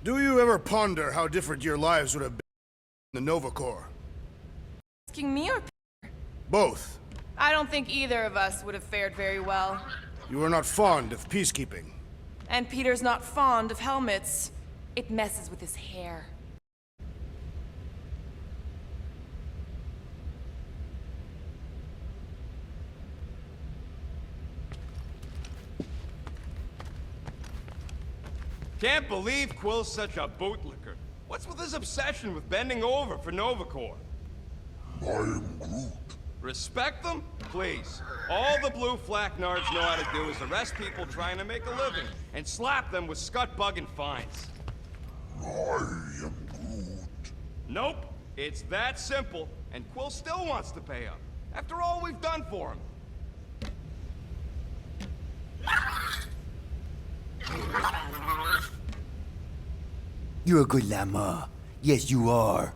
Do you ever ponder how different your lives would have been in the Nova Corps? Asking me or Both. I don't think either of us would have fared very well. You are not fond of peacekeeping. And Peter's not fond of helmets. It messes with his hair. Can't believe Quill's such a bootlicker. What's with his obsession with bending over for Nova Corps? I am Groot. Respect them? Please. All the blue flak nards know how to do is arrest people trying to make a living and slap them with scut-bug and fines. I am Groot. Nope. It's that simple, and Quill still wants to pay up. After all we've done for him. You're a good llama. Yes, you are.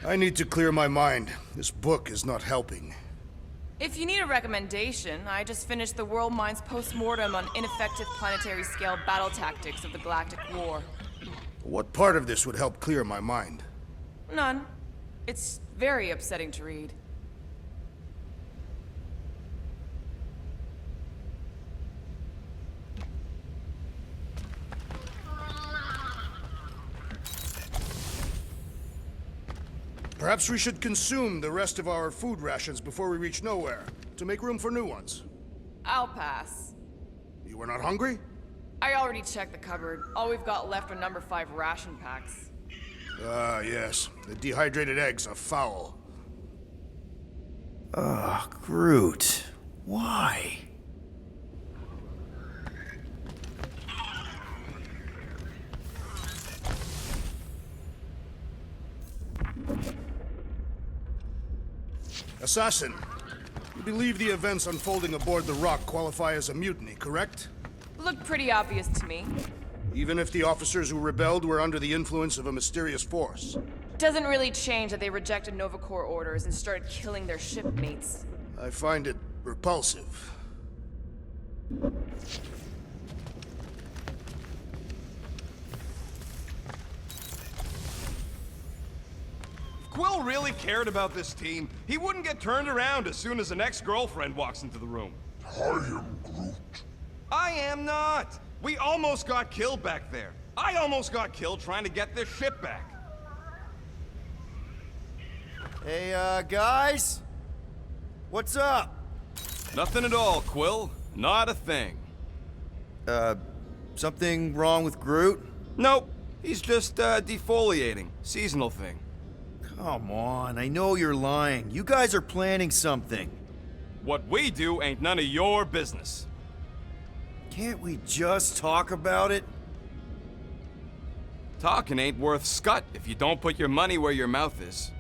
I need to clear my mind. This book is not helping. If you need a recommendation, I just finished the World Mind's post-mortem on ineffective planetary scale battle tactics of the Galactic War. What part of this would help clear my mind? None. It's very upsetting to read. Perhaps we should consume the rest of our food rations before we reach nowhere, to make room for new ones. I'll pass. You were not hungry? I already checked the cupboard. All we've got left are number 5 ration packs. Ah, yes. The dehydrated eggs are foul. Ugh, Groot. Why? Assassin, you believe the events unfolding aboard the Rock qualify as a mutiny, correct? Looked pretty obvious to me. Even if the officers who rebelled were under the influence of a mysterious force. Doesn't really change that they rejected Nova Corps orders and started killing their shipmates. I find it repulsive. If Quill really cared about this team, he wouldn't get turned around as soon as an ex-girlfriend walks into the room. I am Groot. I am not. We almost got killed back there. I almost got killed trying to get this ship back. Hey, guys? What's up? Nothing at all, Quill. Not a thing. Something wrong with Groot? Nope. He's just, defoliating. Seasonal thing. Come on, I know you're lying. You guys are planning something. What we do ain't none of your business. Can't we just talk about it? Talking ain't worth scut if you don't put your money where your mouth is.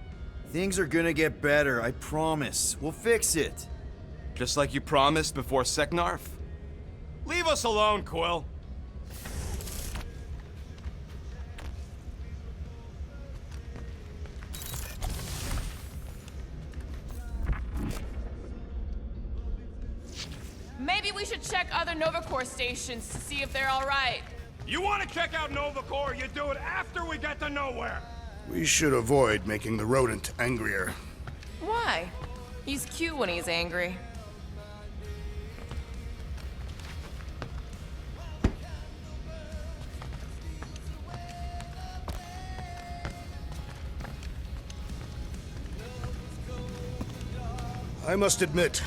Things are gonna get better, I promise. We'll fix it. Just like you promised before Seknarf. Leave us alone, Quill. Maybe we should check other Nova Corps stations to see if they're all right. You want to check out Nova Corps, you do it after we get to nowhere. We should avoid making the rodent angrier. Why? He's cute when he's angry. I must admit,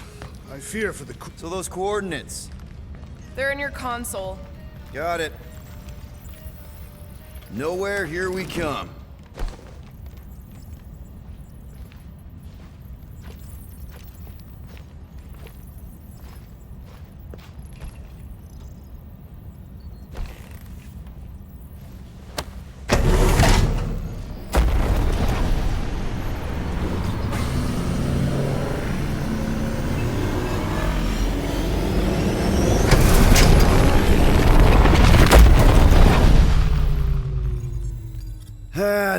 I fear for the... So those coordinates. They're in your console. Got it. Nowhere, here we come.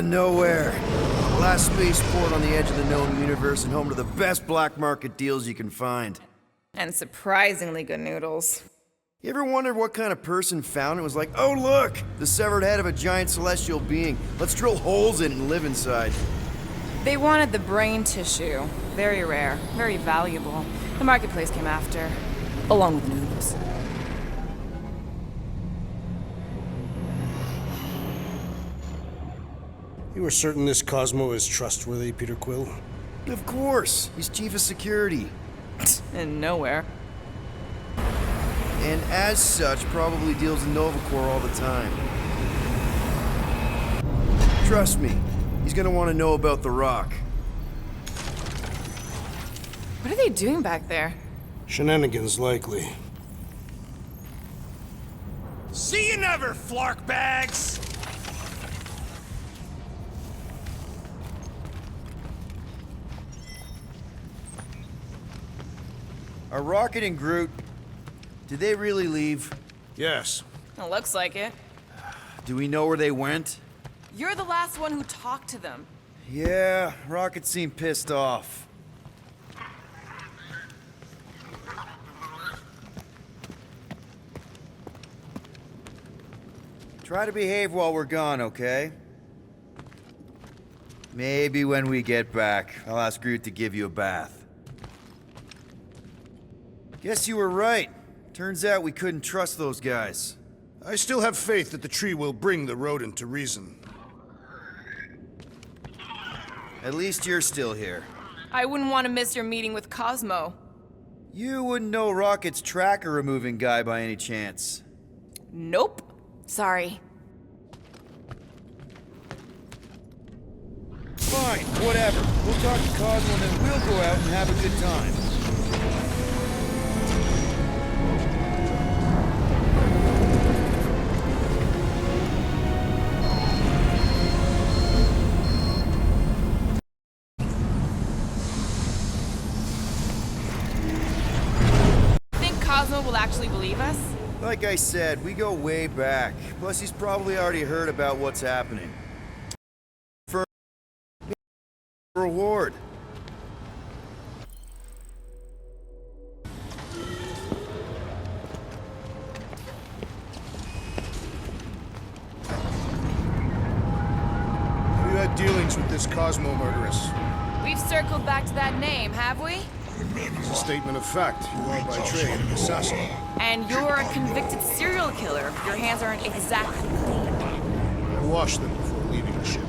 Nowhere. Last spaceport on the edge of the known universe and home to the best black market deals you can find. And surprisingly good noodles. You ever wondered what kind of person found it was like, oh look, the severed head of a giant celestial being. Let's drill holes in it and live inside. They wanted the brain tissue. Very rare, very valuable. The marketplace came after, along with the noodles. You are certain this Cosmo is trustworthy, Peter Quill? Of course, he's chief of security. And nowhere. And as such, probably deals in Nova Corps all the time. Trust me, he's gonna want to know about the Rock. What are they doing back there? Shenanigans, likely. See you never, flark bags! Are Rocket and Groot, did they really leave? Yes. It looks like it. Do we know where they went? You're the last one who talked to them. Yeah, Rocket seemed pissed off. Try to behave while we're gone, okay? Maybe when we get back, I'll ask Groot to give you a bath. Guess you were right. Turns out we couldn't trust those guys. I still have faith that the tree will bring the rodent to reason. At least you're still here. I wouldn't want to miss your meeting with Cosmo. You wouldn't know Rocket's tracker removing guy by any chance. Nope. Sorry. Fine, whatever. We'll talk to Cosmo and then we'll go out and have a good time. Think Cosmo will actually believe us? Like I said, we go way back. Plus, he's probably already heard about what's happening. For reward. Have you had dealings with this Cosmo murderess? We've circled back to that name, have we? It's a statement of fact. You are by trade an assassin. And you're a convicted serial killer. Your hands aren't exactly clean. I washed them before leaving the ship.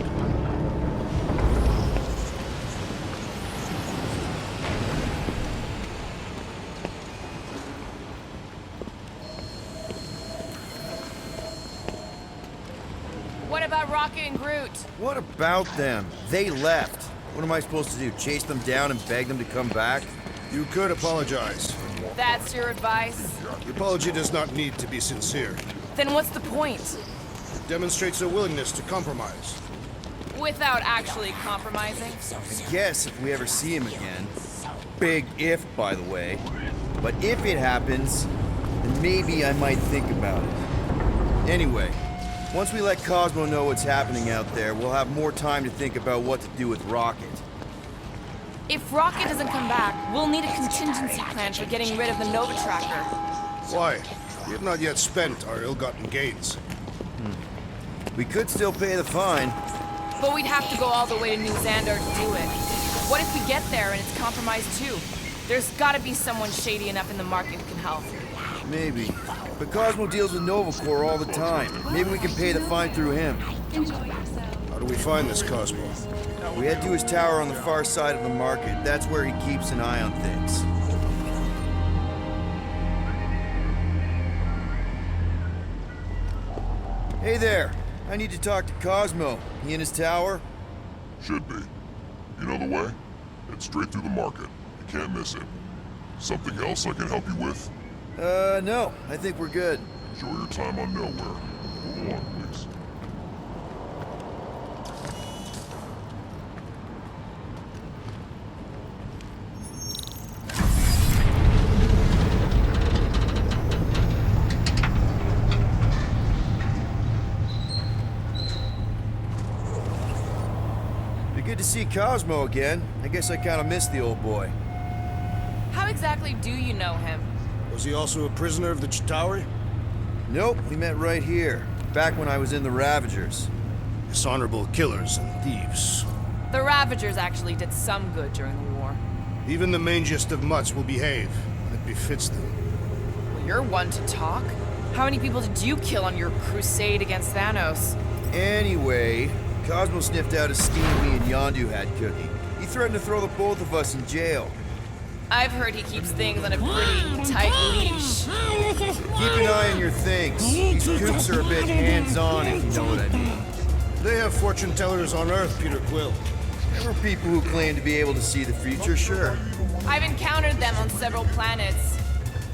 What about Rocket and Groot? What about them? They left. What am I supposed to do? Chase them down and beg them to come back? You could apologize. That's your advice? The apology does not need to be sincere. Then what's the point? It demonstrates a willingness to compromise. Without actually compromising? I guess if we ever see him again. Big if, by the way. But if it happens, then maybe I might think about it. Anyway, once we let Cosmo know what's happening out there, we'll have more time to think about what to do with Rocket. If Rocket doesn't come back, we'll need a contingency plan for getting rid of the Nova Tracker. Why? We have not yet spent our ill-gotten gains. We could still pay the fine. But we'd have to go all the way to New Xandar to do it. What if we get there and it's compromised too? There's gotta be someone shady enough in the market who can help. Maybe. But Cosmo deals with Nova Corps all the time. Maybe we can pay the fine through him. How do we find this Cosmo? We head to his tower on the far side of the market. That's where he keeps an eye on things. Hey there. I need to talk to Cosmo. He in his tower? Should be. You know the way? It's straight through the market. You can't miss it. Something else I can help you with? No. I think we're good. Enjoy your time on Nowhere. Move along, please. good to see Cosmo again. I guess I kind of missed the old boy. How exactly do you know him? Was he also a prisoner of the Chitauri? Nope, we met right here, back when I was in the Ravagers. Dishonorable killers and thieves. The Ravagers actually did some good during the war. Even the mangiest of mutts will behave when it befits them. Well, you're one to talk. How many people did you kill on your crusade against Thanos? Anyway, Cosmo sniffed out a steam me and Yondu had cooking. He threatened to throw the both of us in jail. I've heard he keeps things on a pretty tight leash. Keep an eye on your things. These kooks are a bit hands-on, if you know what I mean. They have fortune tellers on Earth, Peter Quill. There were people who claim to be able to see the future, sure. I've encountered them on several planets.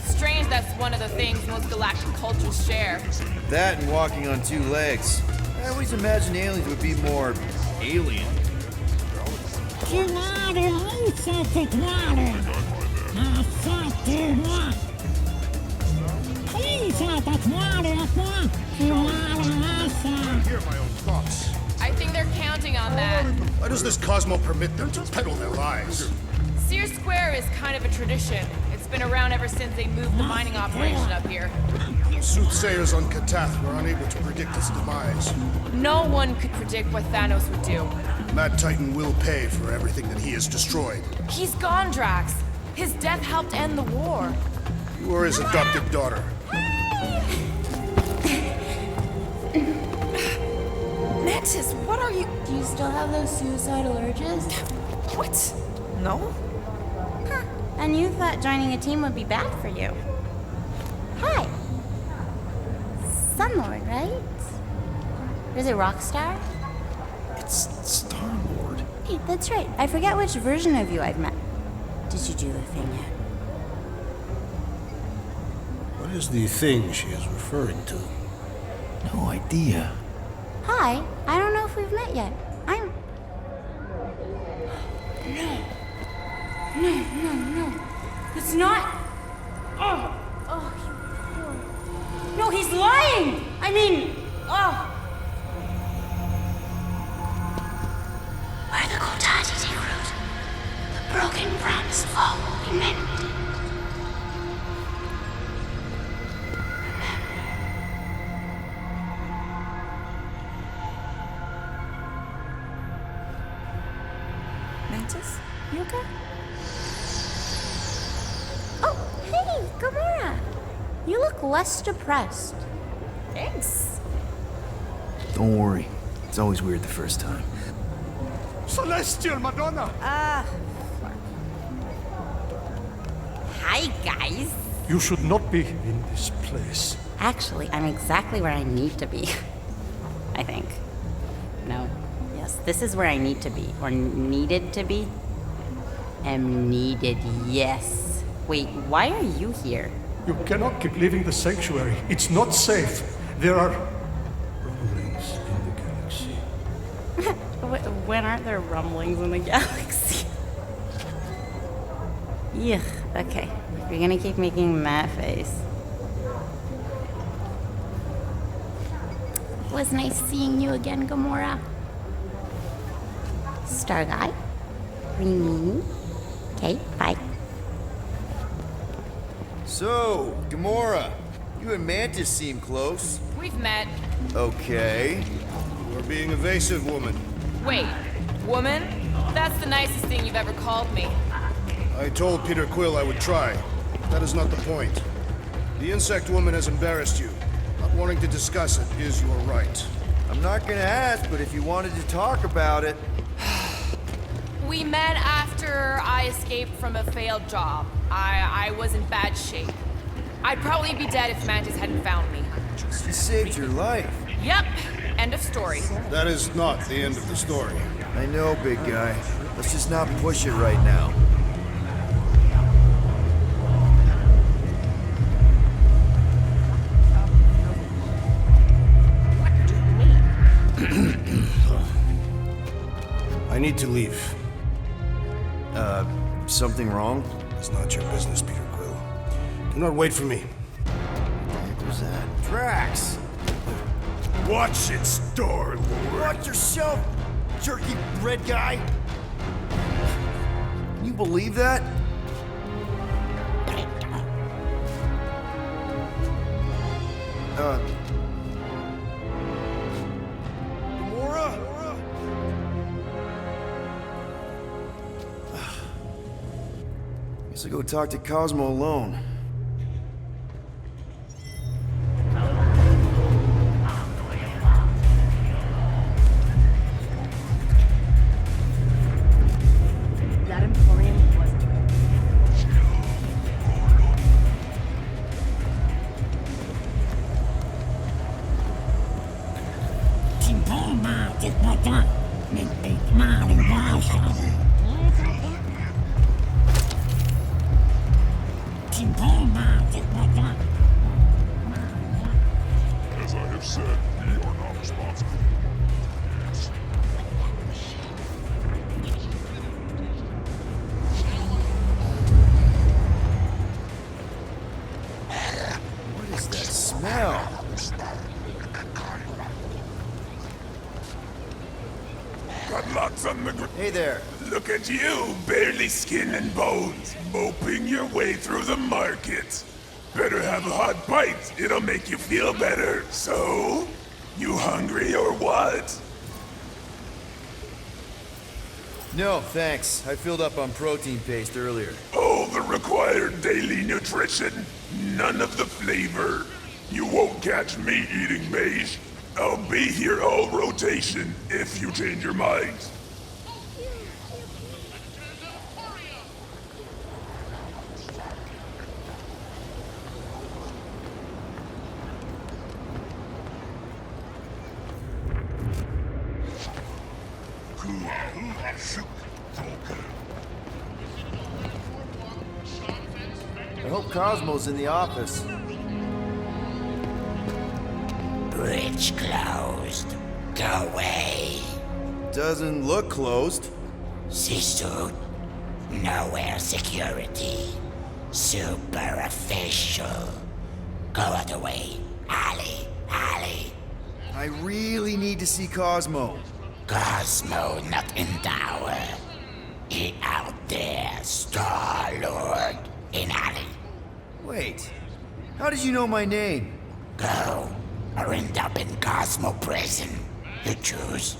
Strange that's one of the things most galactic cultures share. That and walking on two legs. I always imagined aliens would be more alien. Hear my own thoughts. I think they're counting on that. Why does this Cosmo permit them to peddle their lies? Sears Square is kind of a tradition. It's been around ever since they moved the mining operation up here. Soothsayers on Katath were unable to predict its demise. No one could predict what Thanos would do. Mad Titan will pay for everything that he has destroyed. He's gone, Drax. His death helped end the war. You are his adopted daughter. Mantis, what are you... Do you still have those suicidal urges? What? No? Huh. And you thought joining a team would be bad for you. Hi. Sunlord, right? Is it Rockstar? It's Star-Lord. Hey, that's right. I forget which version of you I've met. Did you do the thing yet? What is the thing she is referring to? No idea. Hi. I don't know if we've met yet. I'm... No. It's not... Oh, you poor... No, he's lying! I mean... Oh... Where the Kotati take root, the broken promise of all will be mended. Mantis, you okay? Oh, hey, Gamora! You look less depressed. Thanks. Don't worry. It's always weird the first time. Celestial Madonna! Hi, guys. You should not be in this place. Actually, I'm exactly where I need to be. I think. No. Yes, this is where I need to be. Or needed to be. Am needed, yes. Wait, why are you here? You cannot keep leaving the sanctuary. It's not safe. There are rumblings in the galaxy. When aren't there rumblings in the galaxy? Yuck, okay. If you're gonna keep making that face. It was nice seeing you again, Gamora. Star Guy. Rimini. Okay, bye. So, Gamora, you and Mantis seem close. We've met. Okay. You are being evasive, woman. Wait, woman? That's the nicest thing you've ever called me. I told Peter Quill I would try. That is not the point. The insect woman has embarrassed you. Not wanting to discuss it is your right. I'm not gonna ask, but if you wanted to talk about it... We met after I escaped from a failed job. I was in bad shape. I'd probably be dead if Mantis hadn't found me. She saved your life. Yep, end of story. That is not the end of the story. I know, big guy. Let's just not push it right now. I need to leave. Something wrong? It's not your business, Peter Quill. Do not wait for me. Who's that? Drax! Watch it, Star-Lord. Watch yourself, jerky red guy? Can you believe that? Gamora? Guess I'll go talk to Cosmo alone. That Emporium was As I have said, we are not responsible. What is that smell? Got lots on the Hey there. Look at you, barely skin and bones, moping your way through the market. Better have a hot bite, it'll make you feel better. So, you hungry or what? No, thanks. I filled up on protein paste earlier. All the required daily nutrition, none of the flavor. You won't catch me eating beige. I'll be here all rotation if you change your mind. I hope Cosmo's in the office. Bridge closed. Go away. Doesn't look closed. C-suit. Nowhere security. Super official. Go other way. Alley. I really need to see Cosmo. Cosmo not in tower. He out there, Star-Lord. In alley. Wait. How did you know my name? Go. Or end up in Cosmo prison. You choose.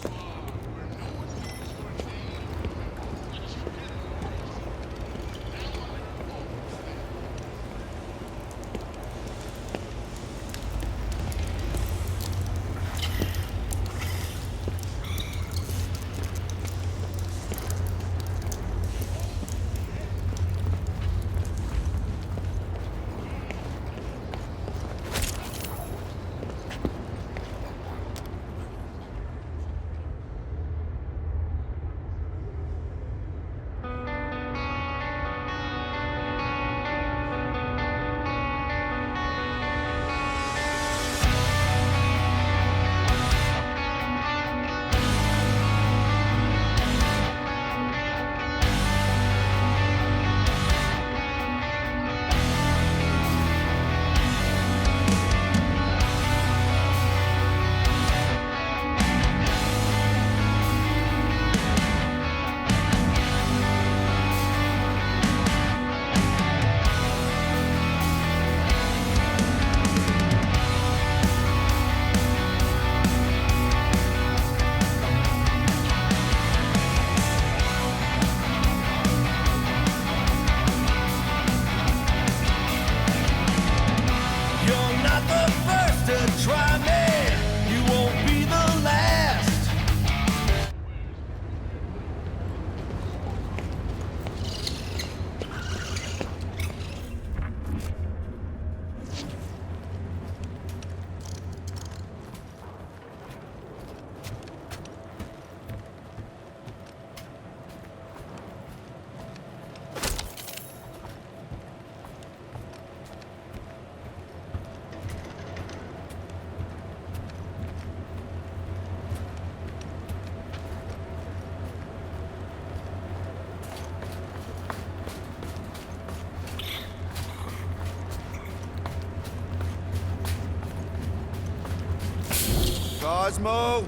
Cosmo?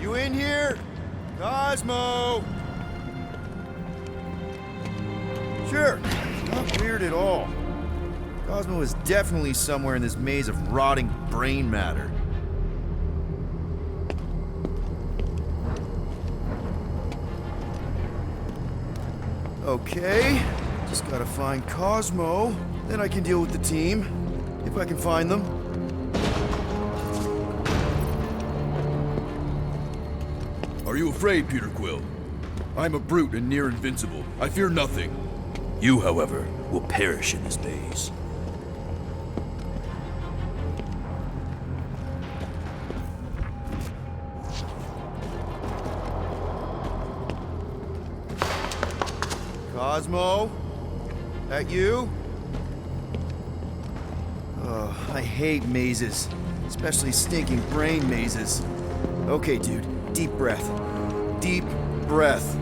You in here? Cosmo! Sure, not weird at all. Cosmo is definitely somewhere in this maze of rotting brain matter. Okay, just gotta find Cosmo. Then I can deal with the team, if I can find them. Are you afraid, Peter Quill? I'm a brute and near invincible. I fear nothing. You, however, will perish in this maze. Cosmo? That you? Oh, I hate mazes. Especially stinking brain mazes. Okay, dude. Deep breath. Deep breath.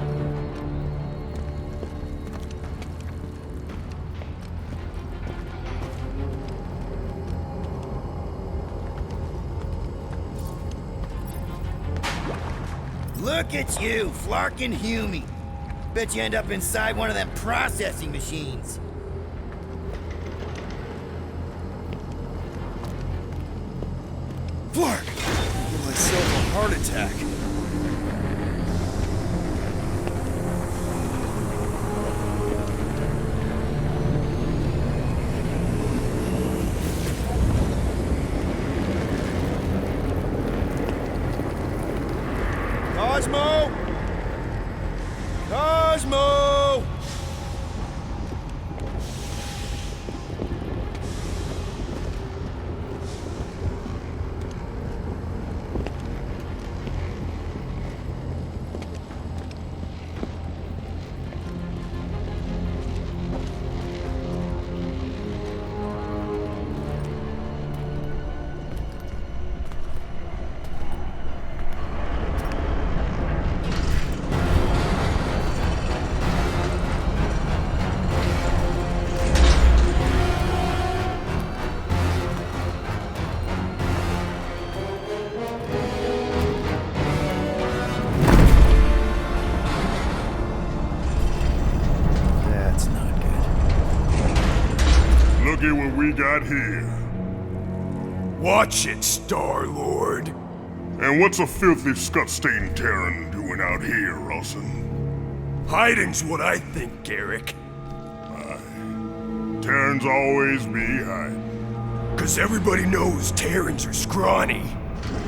Look at you, Flarkin Hume. Bet you end up inside one of them processing machines. Flark! Give myself a heart attack. Cosmo! Cosmo! Look at what we got here. Watch it, Star-Lord. And what's a filthy scut-stained Terran doing out here, Rawson? Hiding's what I think, Garrick. Terrans always be hiding. 'Cause everybody knows Terrans are scrawny.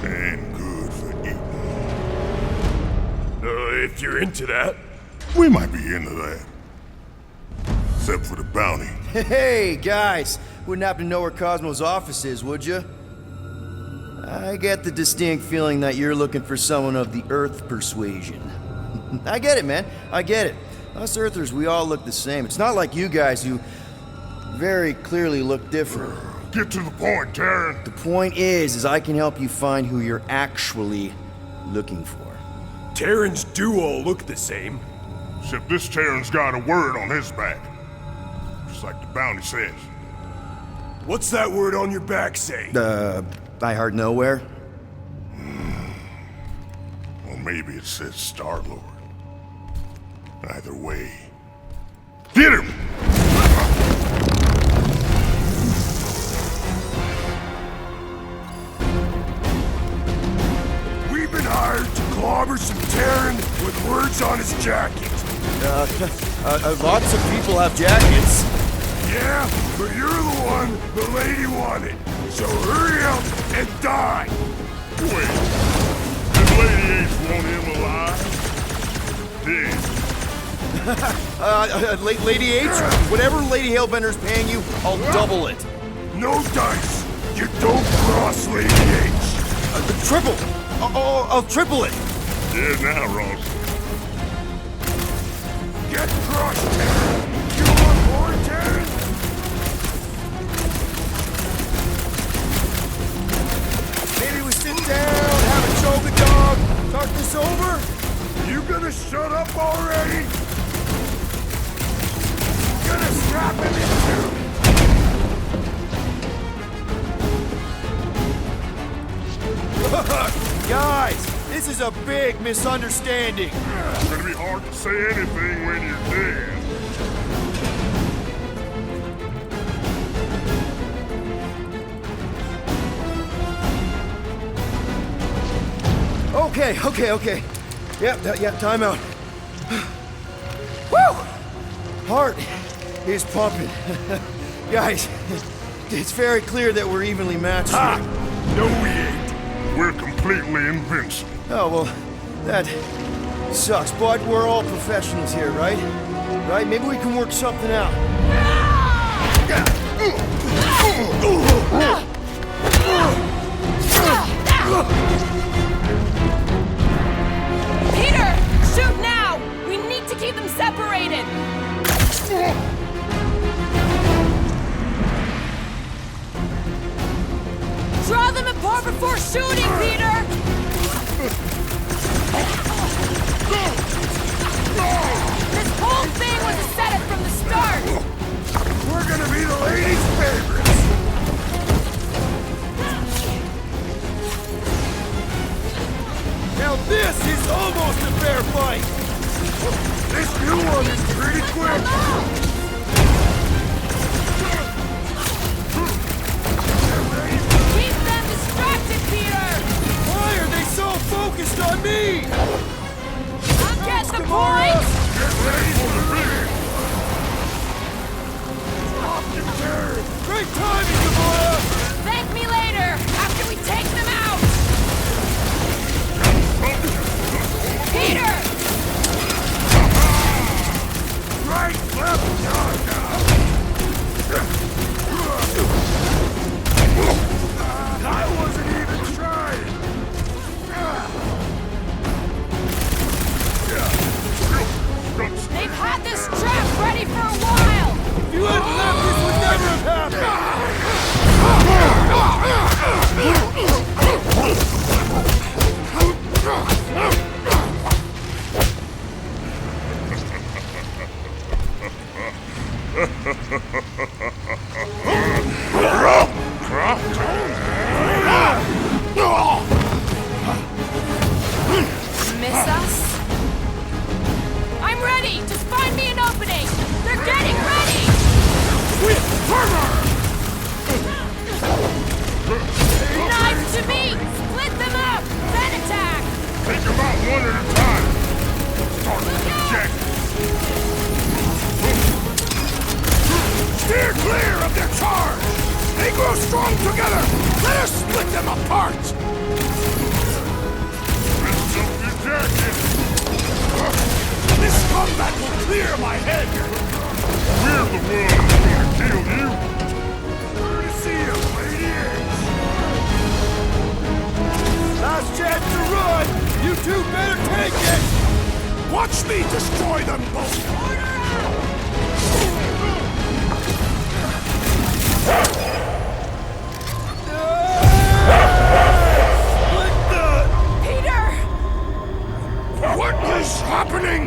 And good for eating. If you're into that. We might be into that. Except for the bounty. Hey, guys! Wouldn't happen to know where Cosmo's office is, would you? I get the distinct feeling that you're looking for someone of the Earth persuasion. I get it, man. I get it. Us Earthers, we all look the same. It's not like you guys who very clearly look different. Get to the point, Terran. The point is I can help you find who you're actually looking for. Terrans do all look the same. Except this Terran's got a word on his back. Just like the bounty says. What's that word on your back say? I heart nowhere? Or maybe it says Star-Lord. Either way. Get him! We've been hired to clobber some Terran with words on his jacket. Lots of people have jackets. Yeah, but you're the one the lady wanted. So hurry up and die! Wait. Did Lady H want him alive? Dead. Lady H? Whatever Lady Hellbender's paying you, I'll double it. No dice! You don't cross Lady H! Triple! I'll triple it! Yeah, now, Ross. Get crushed, Terran! You want more, Terran? Maybe we sit down, have a choke dog, talk this over? You gonna shut up already? Gonna strap him in two! Guys, this This is a big misunderstanding. It's gonna be hard to say anything when you're dead. Okay. Yep, time out. Woo! Heart is pumping. Guys, it's very clear that we're evenly matched. Ha! No, we ain't. We're completely invincible. Oh, well, that sucks, but we're all professionals here, right? Right? Maybe we can work something out. Peter! Shoot now! We need to keep them separated! Draw them apart before shooting, Peter! This whole thing was a setup from the start! We're gonna be the ladies' favorites! Now this is almost a fair fight! This new one is pretty quick! Keep them distracted, Peter! Why are they so focused on me? Get the point! Get ready for the finish! Great timing, Gamora! Thank me later, after we take them out! Peter! Right, left, I wasn't even trying! They've had this trap ready for a while! If you hadn't left, this would never have happened! Miss us? I'm ready! Just find me an opening! They're getting ready! Knives to me! Split them up! Then attack! Take them out one at a time. Start with the jet. Steer clear of their charge! They grow strong together! Let us split them apart! Lift up your jacket. This combat will clear my head! We're the ones who's gonna kill you. Courtesy of Radiance! Last chance to run! You two better take it! Watch me destroy them both! Peter! What is happening?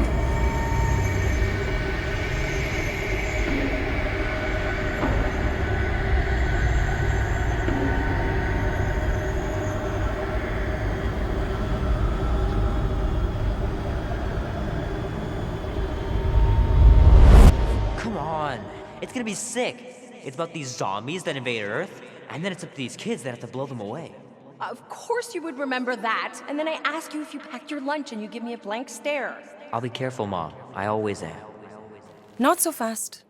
Come on. It's gonna be sick. It's about these zombies that invade Earth, and then it's up to these kids that have to blow them away. Of course you would remember that. And then I ask you if you packed your lunch and you give me a blank stare. I'll be careful, Mom. I always am. Not so fast.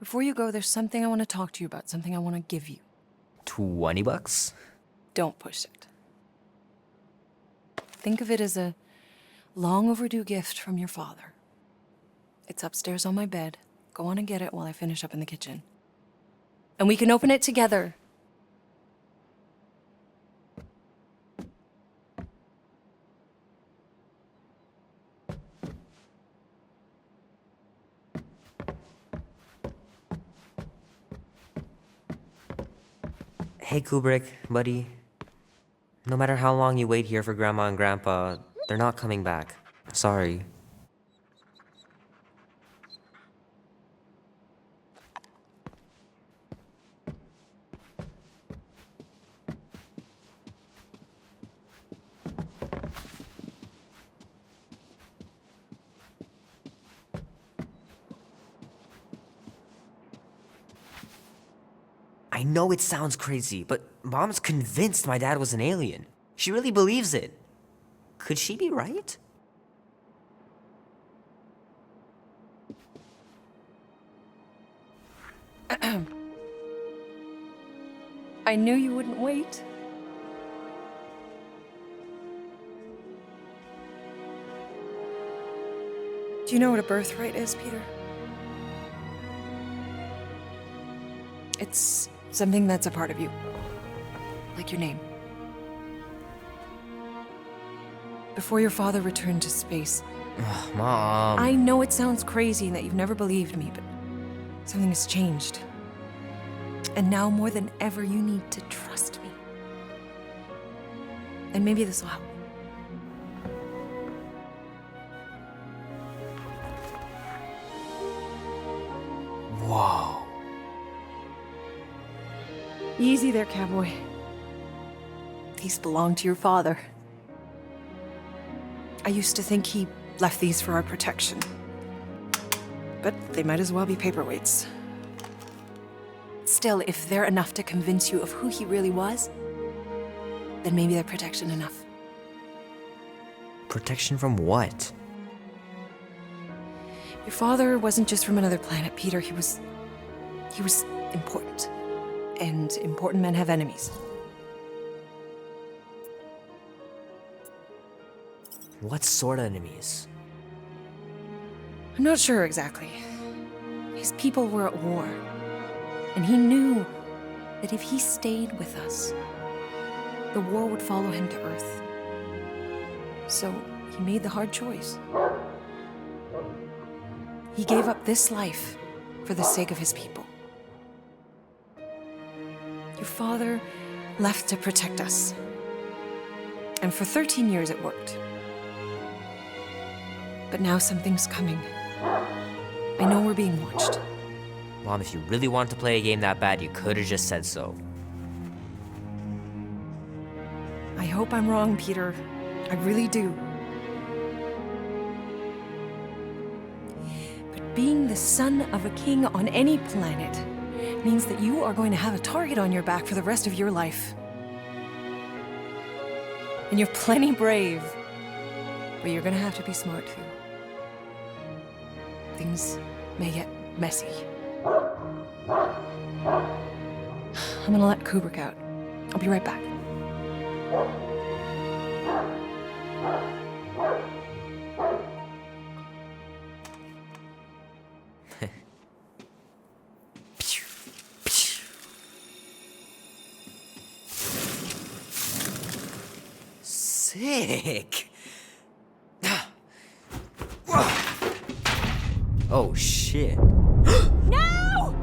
Before you go, there's something I want to talk to you about, something I want to give you. $20? Don't push it. Think of it as a long overdue gift from your father. It's upstairs on my bed. Go on and get it while I finish up in the kitchen. And we can open it together. Hey, Kubrick, buddy. No matter how long you wait here for Grandma and Grandpa, they're not coming back. Sorry. I know it sounds crazy, but Mom's convinced my dad was an alien. She really believes it. Could she be right? I knew you wouldn't wait. Do you know what a birthright is, Peter? It's something that's a part of you. Like your name. Before your father returned to space. Ugh, Mom. I know it sounds crazy and that you've never believed me, but something has changed. And now more than ever, you need to trust me. And maybe this will help. Whoa. Easy there, cowboy. These belong to your father. I used to think he left these for our protection. But they might as well be paperweights. Still, if they're enough to convince you of who he really was, then maybe they're protection enough. Protection from what? Your father wasn't just from another planet, Peter. He was important. And important men have enemies. What sort of enemies? I'm not sure exactly. His people were at war. And he knew that if he stayed with us, the war would follow him to Earth. So he made the hard choice. He gave up this life for the sake of his people. Your father left to protect us. And for 13 years it worked. But now something's coming. I know we're being watched. Mom, if you really wanted to play a game that bad, you could have just said so. I hope I'm wrong, Peter. I really do. But being the son of a king on any planet means that you are going to have a target on your back for the rest of your life. And you're plenty brave. But you're gonna have to be smart too. Things may get messy. I'm gonna let Kubrick out. I'll be right back. Sick. Oh shit. No!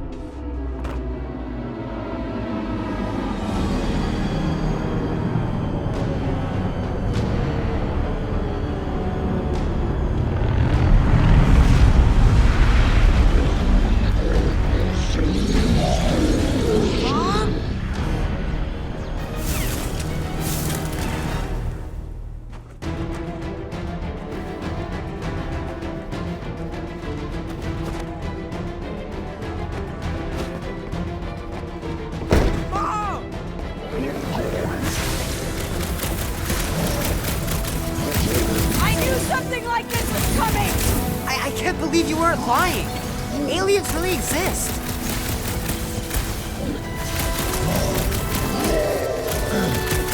I can't believe you weren't lying. Aliens really exist.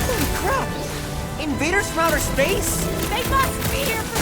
Holy crap! Invaders from outer space? They must be here for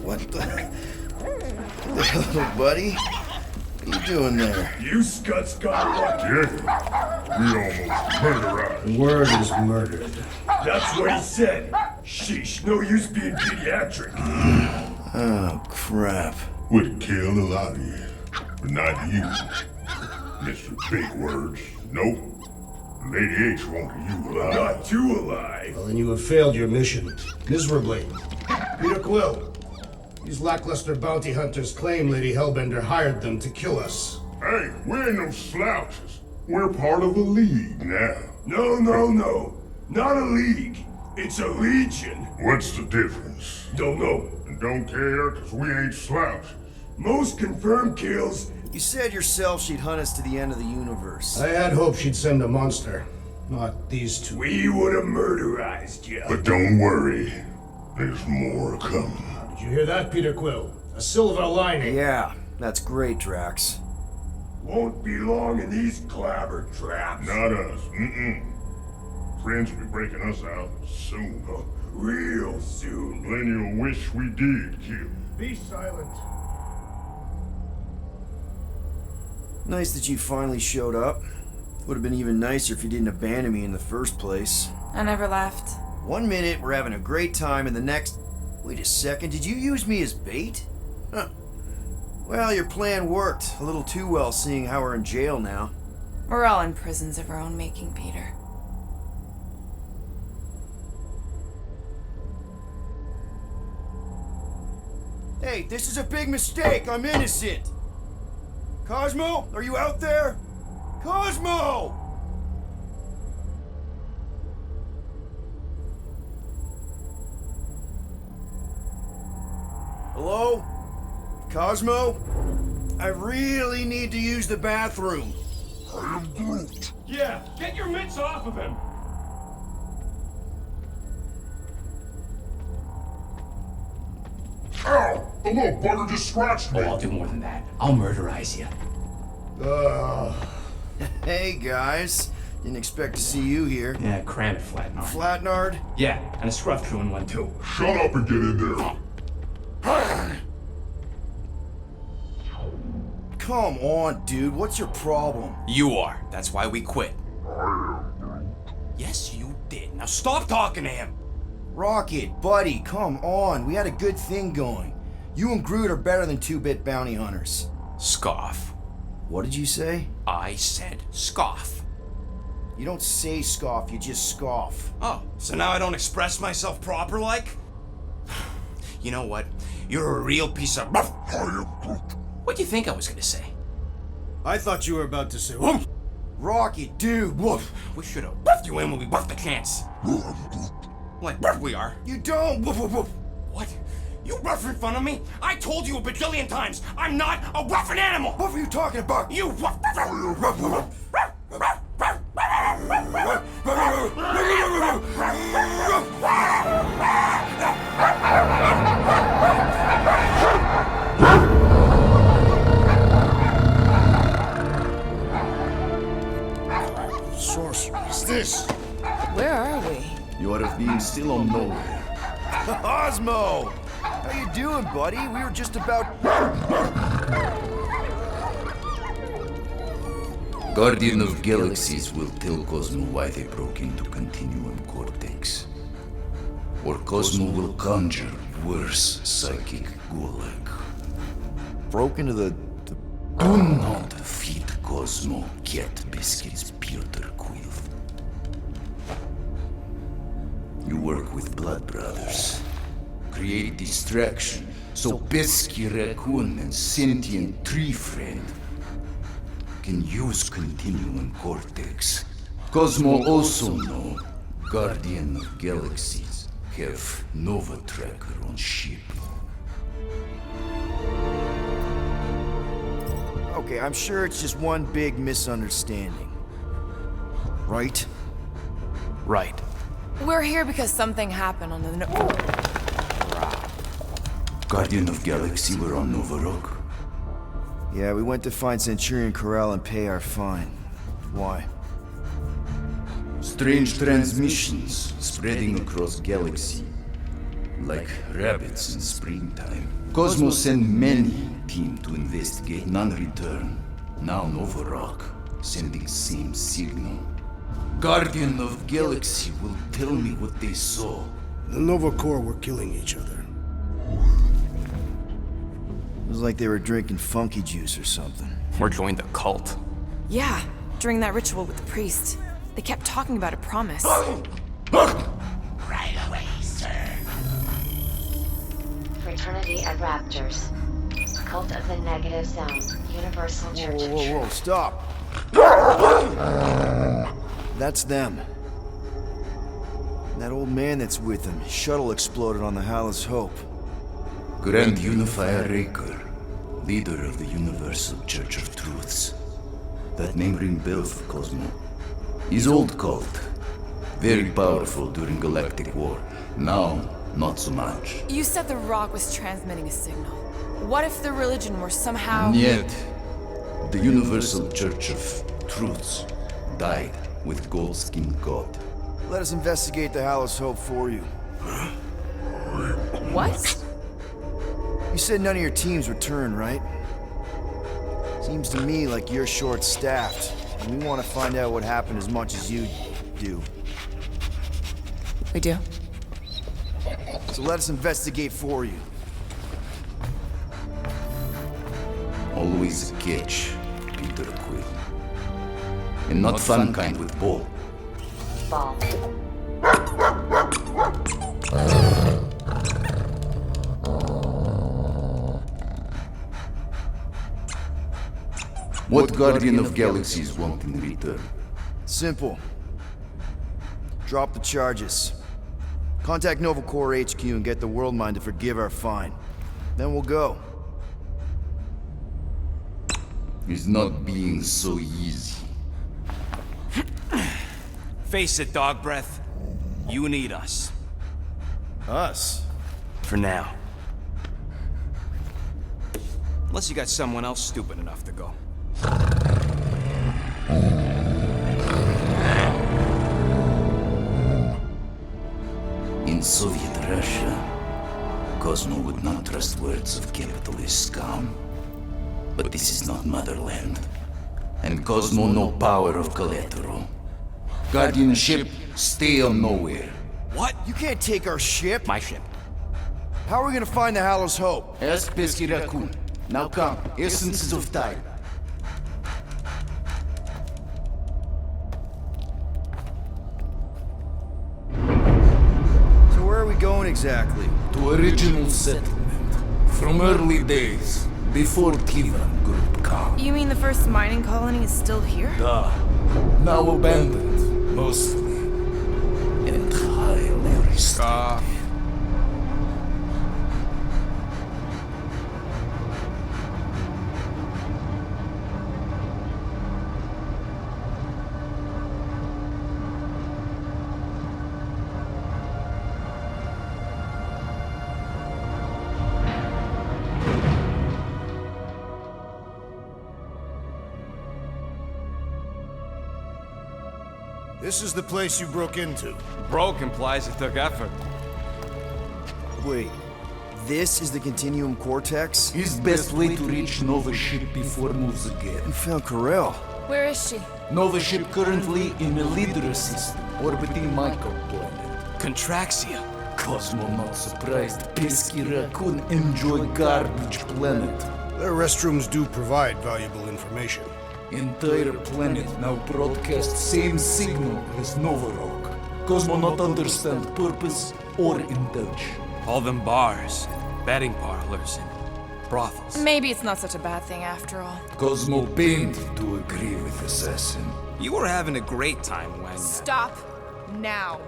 What the? Hello, buddy. What are you doing there? You scuts got lucky. We almost murdered. Word is murdered. That's what he said. Sheesh, no use being pediatric. Oh, crap. Would kill a lot of you, but not you. Mr. Big Words. Nope. Lady H wanted you alive. Not too alive. Well, then you have failed your mission. Miserably. Peter Quill. These lackluster bounty hunters claim Lady Hellbender hired them to kill us. Hey, we ain't no slouches. We're part of a league now. No. Not a league. It's a legion. What's the difference? Don't know. And don't care, cause we ain't slouches. Most confirmed kills. You said yourself she'd hunt us to the end of the universe. I had hoped she'd send a monster, not these two. We would have murderized you. But don't worry, there's more coming. Did you hear that, Peter Quill? A silver lining. Yeah, that's great, Drax. Won't be long in these clabber traps. Not us, Friends will be breaking us out soon. Real soon. Plenty will wish we did kill. Be silent. Nice that you finally showed up. Would have been even nicer if you didn't abandon me in the first place. I never left. 1 minute, we're having a great time, and the next... Wait a second, did you use me as bait? Huh. Well, your plan worked. A little too well, seeing how we're in jail now. We're all in prisons of our own making, Peter. Hey, this is a big mistake. I'm innocent. Cosmo, are you out there? Cosmo! Hello? Cosmo? I really need to use the bathroom. I am Groot. Yeah, get your mitts off of him! Ow! The little bugger just scratched me. Oh, I'll do more than that. I'll murderize you. Hey, guys. Didn't expect to see you here. Yeah, cram it, Flatnard. Flatnard? Yeah, and a scruff crew in one, too. Shut up and get in there. Come on, dude. What's your problem? You are. That's why we quit. Yes, you did. Now stop talking to him. Rocket, buddy, come on. We had a good thing going. You and Groot are better than 2-bit bounty hunters. Scoff. What did you say? I said scoff. You don't say scoff, you just scoff. Oh, so now I don't express myself proper like? You know what? You're a real piece of... What do you think I was gonna say? I thought you were about to say, whoop! Rocket, dude, woof. We should have buffed you in when we buffed the chance. Like we are. You don't, woof, woof, woof. What? You rough in front of me? I told you a bajillion times, I'm not a roughing animal! What were you talking about? You rough... Sorcery is this? Where are we? You are being still on nowhere. Cosmo! How you doing, buddy? We were just about... Guardian of Galaxies will tell Cosmo why they broke into Continuum Cortex. Or Cosmo will conjure worse psychic gulag. Broke into the... Do not feed Cosmo cat biscuits, Peter Quill. You work with Blood Brothers. Create distraction so Pesky Raccoon and Sentient Tree Friend can use Continuum Cortex. Cosmo also know Guardian of Galaxies have Nova Tracker on ship. Okay, I'm sure it's just one big misunderstanding. Right? Right. We're here because something happened on the... Guardian of Galaxy were on Nova Rock. Yeah, we went to find Centurion Corral and pay our fine. Why? Strange transmissions spreading across galaxy, like rabbits in springtime. Cosmo sent many team to investigate, none return. Now Novorok, sending same signal. Guardian of Galaxy will tell me what they saw. The Nova Corps were killing each other. It was like they were drinking funky juice or something. Or joined the cult. Yeah, during that ritual with the priest. They kept talking about a promise. Right away, sir. Fraternity of Raptors. Cult of the Negative Sound. Universal Church. Whoa, stop! That's them. That old man that's with them, his shuttle exploded on the Hallis Hope. Grand Unifier Raker, leader of the Universal Church of Truths. That name ring bell for Cosmo. His old cult. Very powerful during Galactic War. Now, not so much. You said the rock was transmitting a signal. What if the religion were somehow... Yet, the Universal Church of Truths died with Goldskin God. Let us investigate the Hallis Hope for you. What? You said none of your teams return, right? Seems to me like you're short-staffed, and we want to find out what happened as much as you do. We do. So let us investigate for you. Always a catch, Peter Quill. And not fun kind with ball. Ball. What Guardian of Galaxies want in return? Simple. Drop the charges. Contact Nova Corps HQ and get the World Mind to forgive our fine. Then we'll go. It's not being so easy. Face it, Dog Breath. You need us. Us? For now. Unless you got someone else stupid enough to go. In Soviet Russia, Cosmo would not trust words of capitalist scum. But this is not motherland. And Cosmo no power of collateral. Guardianship, stay on nowhere. What? You can't take our ship. My ship. How are we gonna find the Hallis Hope? Ask Pesky Raccoon. Now come, essences of time. So where are we going exactly? To original settlement. From early days. Before Cleveland Group come. You mean the first mining colony is still here? Duh. Now abandoned, mostly. And highly restored. This is the place you broke into. Broke implies it took effort. Wait, this is the Continuum Cortex? His best way to reach Nova ship before moves again. You found Karel. Where is she? Nova ship currently in a Lydra system, orbiting Michael planet. Contraxia. Cosmo not surprised. Pesky Raccoon enjoy garbage planet. Their restrooms do provide valuable information. Entire planet now broadcast same signal as Novorok. Cosmo not understand purpose or indulge. All them bars, betting parlors, and brothels. Maybe it's not such a bad thing after all. Cosmo bend to agree with Assassin. You were having a great time when... Stop now.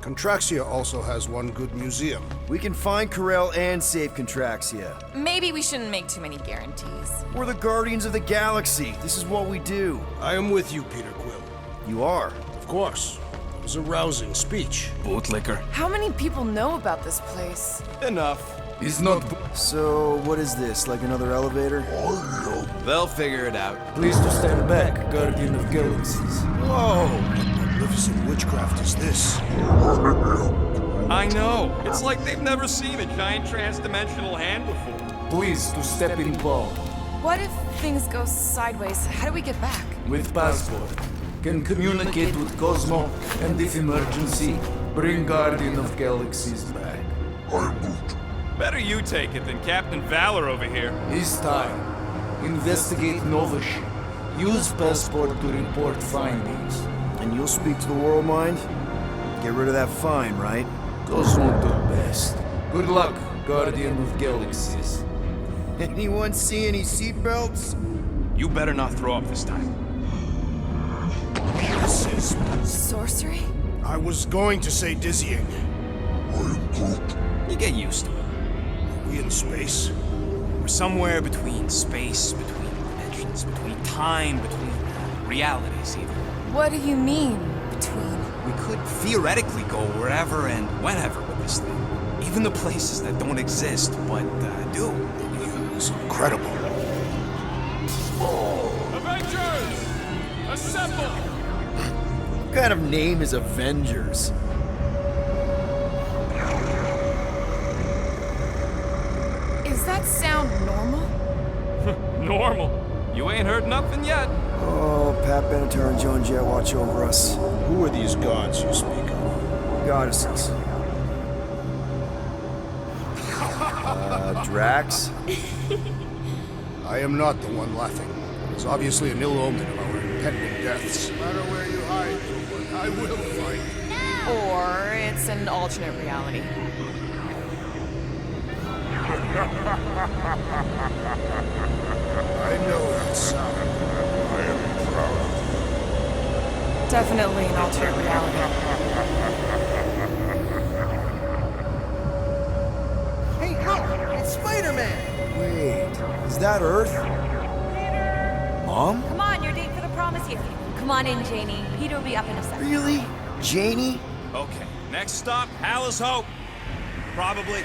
Contraxia also has one good museum. We can find Karel and save Contraxia. Maybe we shouldn't make too many guarantees. We're the Guardians of the Galaxy. This is what we do. I am with you, Peter Quill. You are? Of course. It was a rousing speech. Bootlicker. How many people know about this place? Enough. He's not... So, what is this? Like another elevator? They'll figure it out. Please to stand back, Guardian of Galaxies. Whoa! What magnificent witchcraft is this? I know. It's like they've never seen a giant trans-dimensional hand before. Please to step in bow. What if things go sideways? How do we get back? With passport. Can communicate with Cosmo, and if emergency, bring Guardian of Galaxies back. Better you take it than Captain Valor over here. It's time. Investigate Nova ship. Use passport to report findings. And you'll speak to the World Mind? Get rid of that fine, right? Cosmo do best. Good luck, Guardian of Galaxies. Anyone see any seatbelts? You better not throw up this time. This is... Sorcery? I was going to say dizzying. You get used to it. Are we in space? We're somewhere between space, between dimensions, between time, between realities even. What do you mean, between? We could theoretically go wherever and whenever with this thing. Even the places that don't exist, but do. It's incredible. Avengers! Assemble! What kind of name is Avengers? Is that sound normal? Normal. You ain't heard nothing yet. Oh, Pat Benatar and Joan Jett watch over us. Who are these gods you speak of? Goddesses. Drax? I am not the one laughing. It's obviously an ill omen of our impending deaths. No matter where you hide, I will find you. Or it's an alternate reality. I know that sound. I am proud. Definitely an alternate reality. Hey, help! It's Spider-Man! Wait, is that Earth? Mom? Come on, your date for the prom is here. Come on in, Janie. Peter will be up in a second. Really? Janie? Okay, next stop, Hal's Hope. Probably.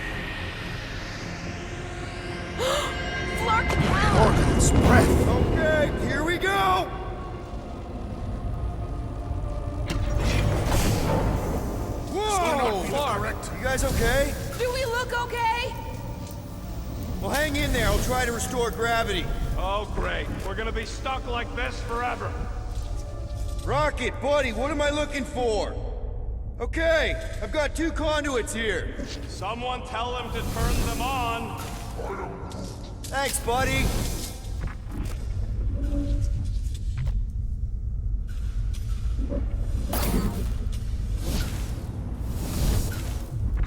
Organ's breath. Okay, here we go! Whoa! Correct. You guys okay? Do we look okay? Well, hang in there. I'll try to restore gravity. Oh, great. We're gonna be stuck like this forever. Rocket, buddy, what am I looking for? Okay, I've got 2 conduits here. Someone tell them to turn them on. Thanks, buddy.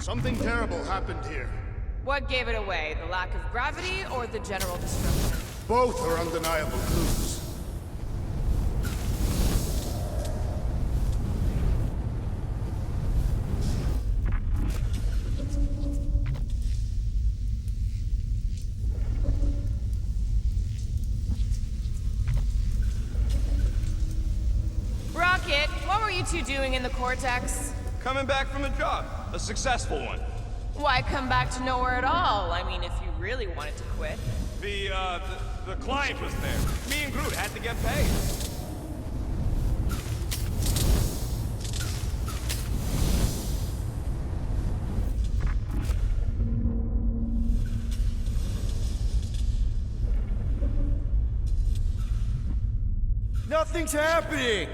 Something terrible happened here. What gave it away? The lack of gravity or the general destruction? Both are undeniable clues. Rocket, what were you two doing in the Cortex? Coming back from a job. A successful one. Why come back to nowhere at all? I mean, if you really wanted to quit. The client was there. Me and Groot had to get paid. Nothing's happening!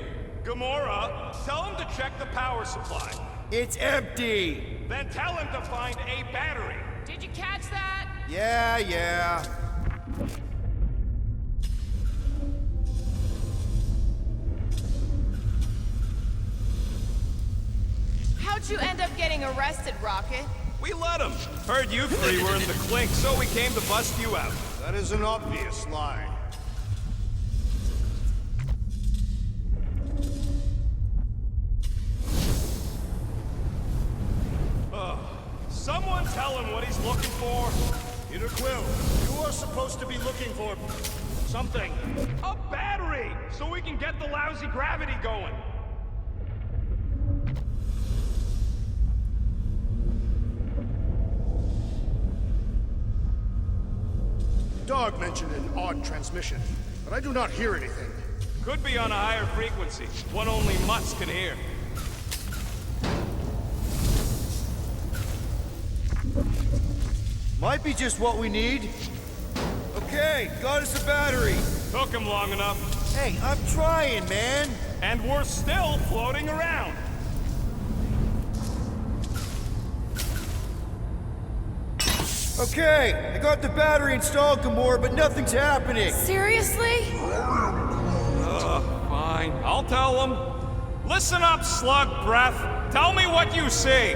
Gamora, tell him to check the power supply. It's empty! Then tell him to find a battery. Did you catch that? Yeah. How'd you end up getting arrested, Rocket? We let him. Heard you 3 were in the clink, so we came to bust you out. That is an obvious lie. Someone tell him what he's looking for. Peter Quill, you are supposed to be looking for something. A battery, so we can get the lousy gravity going. Dog mentioned an odd transmission, but I do not hear anything. Could be on a higher frequency, one only mutts can hear. Might be just what we need. Okay, got us a battery. Took him long enough. Hey, I'm trying, man. And we're still floating around. Okay, I got the battery installed, Gamora, but nothing's happening. Seriously? Fine. I'll tell them. Listen up, slug breath. Tell me what you see.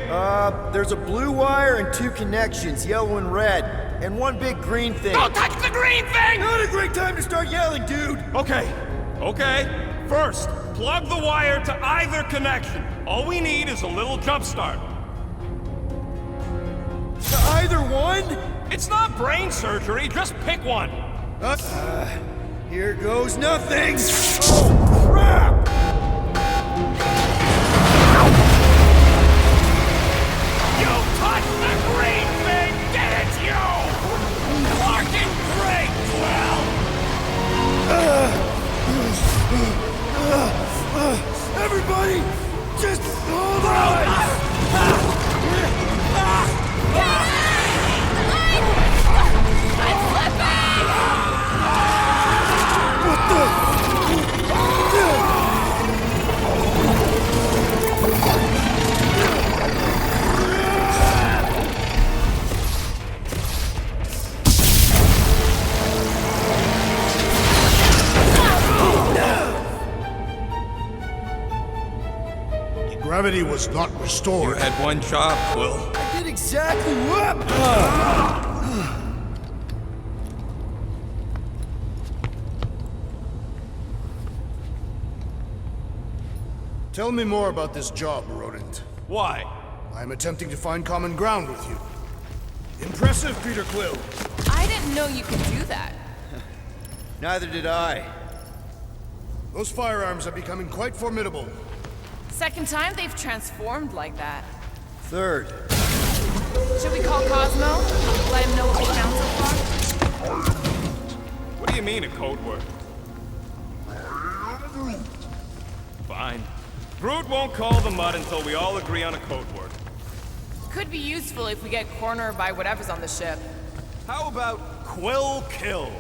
There's a blue wire and 2 connections, yellow and red, and 1 big green thing. Don't touch the green thing! Not a great time to start yelling, dude! Okay. First, plug the wire to either connection. All we need is a little jump start. To either one? It's not brain surgery, just pick one. Here goes nothing! Oh, crap! You touched the green thing, didn't you? Fucking great, Quill! Everybody, just hold on! I'm slipping! What the? Gravity was not restored. You had one job, Quill. I did exactly what? Tell me more about this job, Rodent. Why? I'm attempting to find common ground with you. Impressive, Peter Quill. I didn't know you could do that. Neither did I. Those firearms are becoming quite formidable. Second time they've transformed like that. Third. Should we call Cosmo? Let him know what we found so far? What do you mean, a code word? Fine. Groot won't call the mud until we all agree on a code word. Could be useful if we get cornered by whatever's on the ship. How about Quill Kill?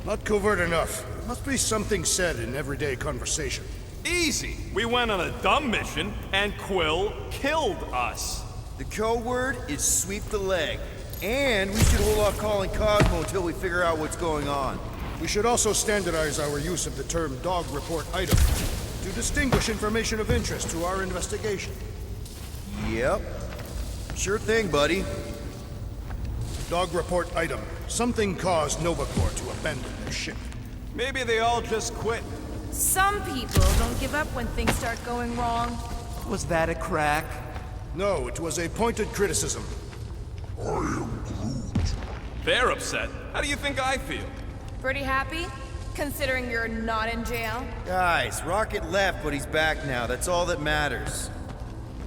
Not covert enough. There must be something said in everyday conversation. Easy. We went on a dumb mission, and Quill killed us. The code word is sweep the leg. And we should hold off calling Cosmo until we figure out what's going on. We should also standardize our use of the term dog report item to distinguish information of interest to our investigation. Yep. Sure thing, buddy. Dog report item. Something caused Nova Corps to abandon their ship. Maybe they all just quit. Some people don't give up when things start going wrong. Was that a crack? No, it was a pointed criticism. They're upset. How do you think I feel? Pretty happy? Considering you're not in jail? Guys, Rocket left, but he's back now. That's all that matters.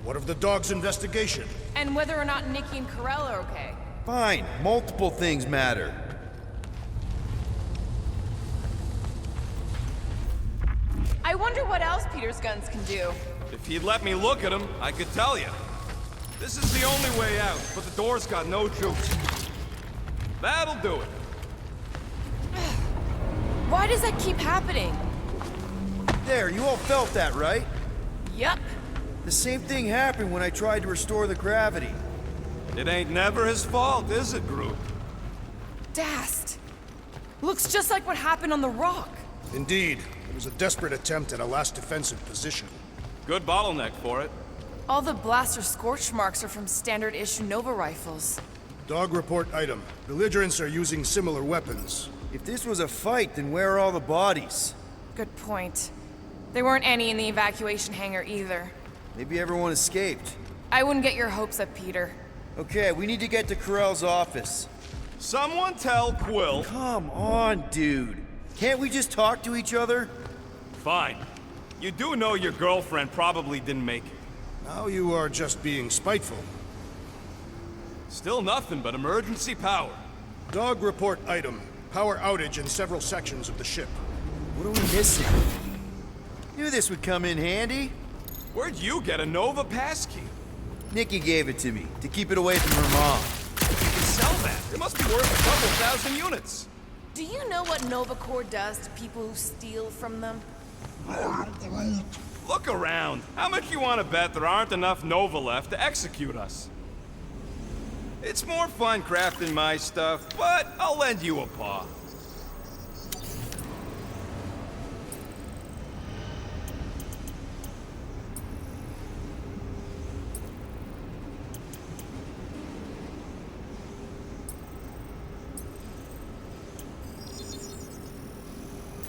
What of the dog's investigation? And whether or not Nikki and Karel are okay. Fine. Multiple things matter. I wonder what else Peter's guns can do. If he'd let me look at them, I could tell you. This is the only way out, but the door's got no juice. That'll do it. Why does that keep happening? There, you all felt that, right? Yup. The same thing happened when I tried to restore the gravity. It ain't never his fault, is it, Groot? Dast. Looks just like what happened on the rock. Indeed. It was a desperate attempt at a last defensive position. Good bottleneck for it. All the blaster scorch marks are from standard issue Nova rifles. Dog report item. Belligerents are using similar weapons. If this was a fight, then where are all the bodies? Good point. There weren't any in the evacuation hangar either. Maybe everyone escaped. I wouldn't get your hopes up, Peter. Okay, we need to get to Karel's office. Someone tell Quill. Come on, dude. Can't we just talk to each other? Fine. You do know your girlfriend probably didn't make it. Now you are just being spiteful. Still nothing but emergency power. Dog report item. Power outage in several sections of the ship. What are we missing? Knew this would come in handy. Where'd you get a Nova passkey? Nikki gave it to me, to keep it away from her mom. You can sell that. It must be worth a couple thousand units. Do you know what Nova Corps does to people who steal from them? Look around. How much you want to bet there aren't enough Nova left to execute us? It's more fun crafting my stuff, but I'll lend you a paw.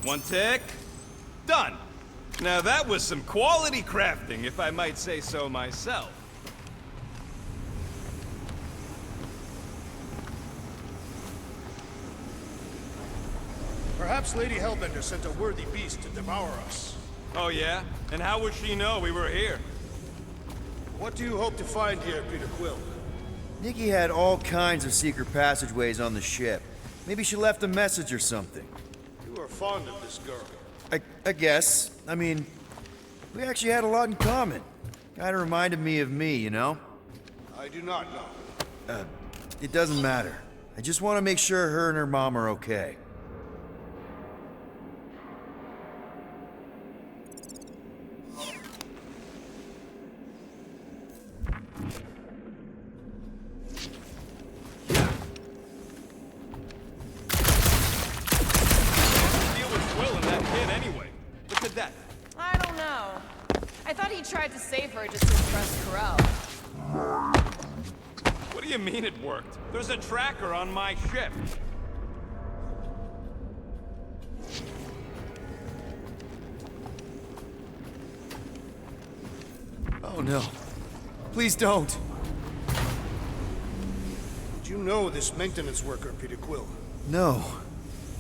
One tick. Done. Now that was some quality crafting, if I might say so myself. Perhaps Lady Hellbender sent a worthy beast to devour us. Oh yeah? And how would she know we were here? What do you hope to find here, Peter Quill? Nikki had all kinds of secret passageways on the ship. Maybe she left a message or something. You are fond of this girl. I guess. I mean, we actually had a lot in common. Kinda reminded me of me, you know? I do not know. It doesn't matter. I just want to make sure her and her mom are okay. I don't know. I thought he tried to save her just to trust Corel. What do you mean it worked? There's a tracker on my ship. Oh no. Please don't. Did you know this maintenance worker, Peter Quill? No.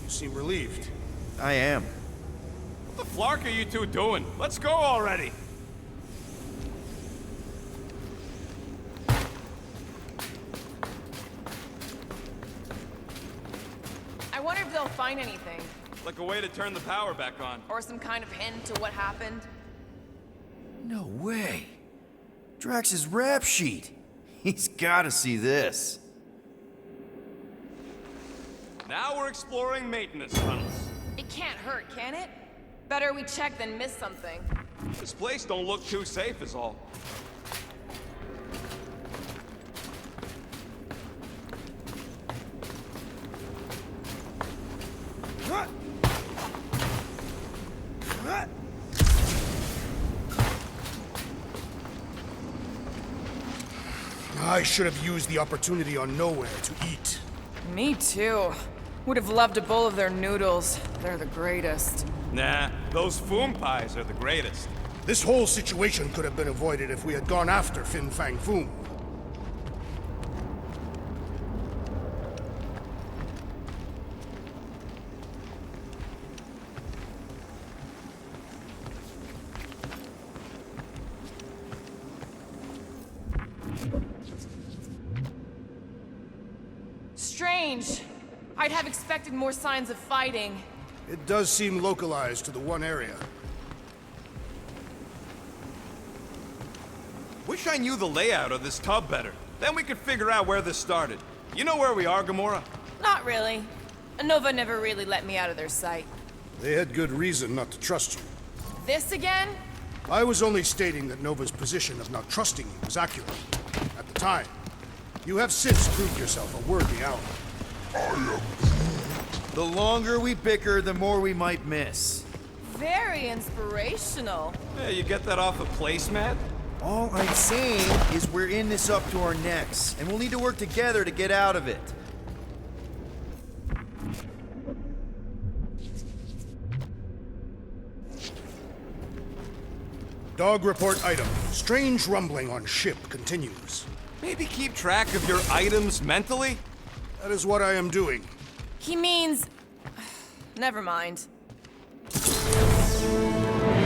You seem relieved. I am. What the flark are you two doing? Let's go already! I wonder if they'll find anything. Like a way to turn the power back on. Or some kind of hint to what happened. No way. Drax's rap sheet. He's gotta see this. Now we're exploring maintenance tunnels. It can't hurt, can it? Better we check than miss something. This place don't look too safe is all. I should have used the opportunity on Nowhere to eat. Me too. Would have loved a bowl of their noodles. They're the greatest. Nah, those Foom pies are the greatest. This whole situation could have been avoided if we had gone after Fin Fang Foom. Strange. I'd have expected more signs of fighting. It does seem localized to the one area. Wish I knew the layout of this tub better. Then we could figure out where this started. You know where we are, Gamora? Not really. Nova never really let me out of their sight. They had good reason not to trust you. This again? I was only stating that Nova's position of not trusting you was accurate. At the time. You have since proved yourself a worthy ally. The longer we bicker, the more we might miss. Very inspirational. Yeah, you get that off a placemat? All I'm saying is we're in this up to our necks, and we'll need to work together to get out of it. Dog report item. Strange rumbling on ship continues. Maybe keep track of your items mentally? That is what I am doing. He means... Never mind.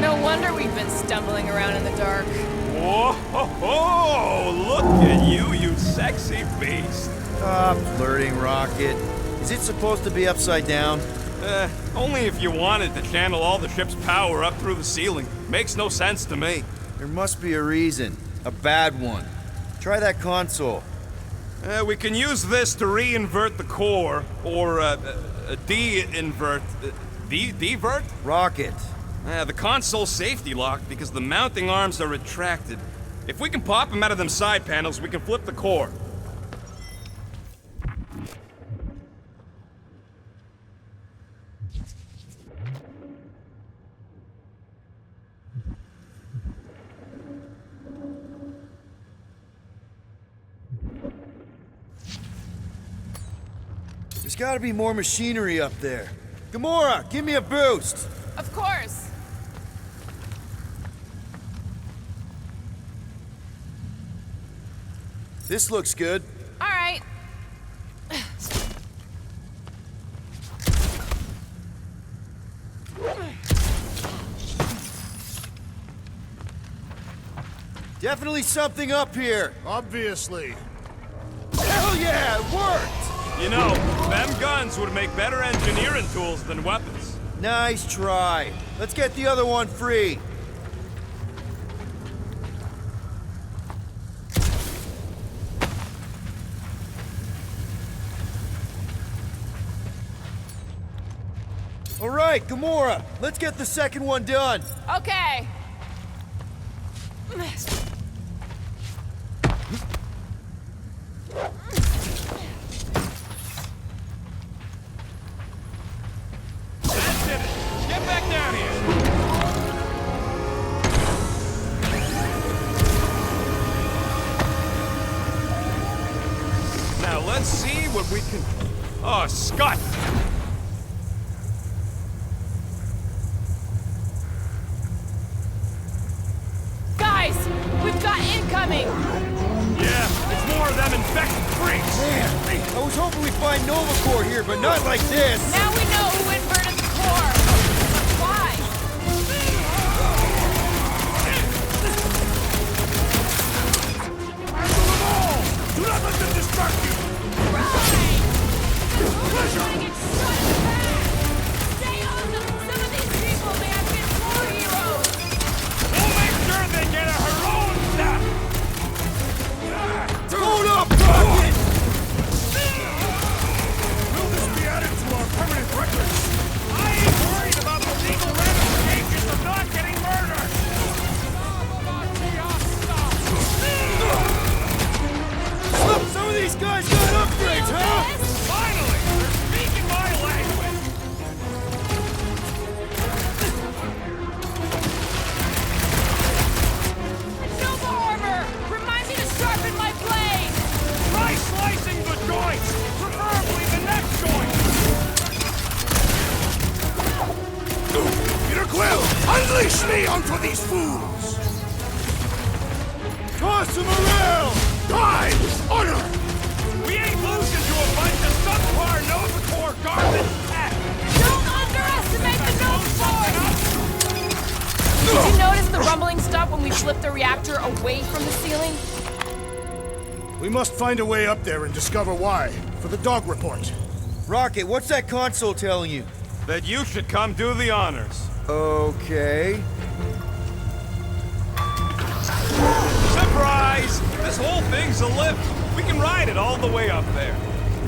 No wonder we've been stumbling around in the dark. Whoa, ho, ho! Look at you, you sexy beast. Stop flirting, Rocket. Is it supposed to be upside down? Only if you wanted to channel all the ship's power up through the ceiling. Makes no sense to me. There must be a reason. A bad one. Try that console. We can use this to re-invert the core, or, de-invert... Divert? Rocket. The console's safety locked because the mounting arms are retracted. If we can pop them out of them side panels, we can flip the core. There's gotta be more machinery up there. Gamora, give me a boost! Of course. This looks good. All right. Definitely something up here. Obviously. Hell yeah, it worked! You know, them guns would make better engineering tools than weapons. Nice try. Let's get the other one free. All right, Gamora, let's get the second one done. Okay. Get back down here! Now let's see what we can... Oh, Scott! Guys, we've got incoming! Yeah, it's more of them infected freaks! Man, I was hoping we'd find Nova Corps here, but not like this. Now we know who inverted the core. But why? Do not let them distract you! Right! Pleasure! Stay on them! Some of these people may have been war heroes! We'll make sure they get a heroic death! Hold up, Rocket! Will this be added to our permanent records? I ain't worried about the legal ramifications of not getting murdered! Some of these guys got upgrades, huh? Finally! They're speaking my language! Nova armor! Remind me to sharpen my blade! Try slicing the joints! Preferably the neck joint! Peter Quill, unleash me onto these fools! Toss them around! Time! Honor! We ain't losing to a bunch of subpar Nova Corps garbage tech! Don't underestimate the Nova Corps! Did you notice the rumbling stop when we flipped the reactor away from the ceiling? We must find a way up there and discover why, for the dog report. Rocket, what's that console telling you? That you should come do the honors. Okay. Surprise! This whole thing's a lift. We can ride it all the way up there.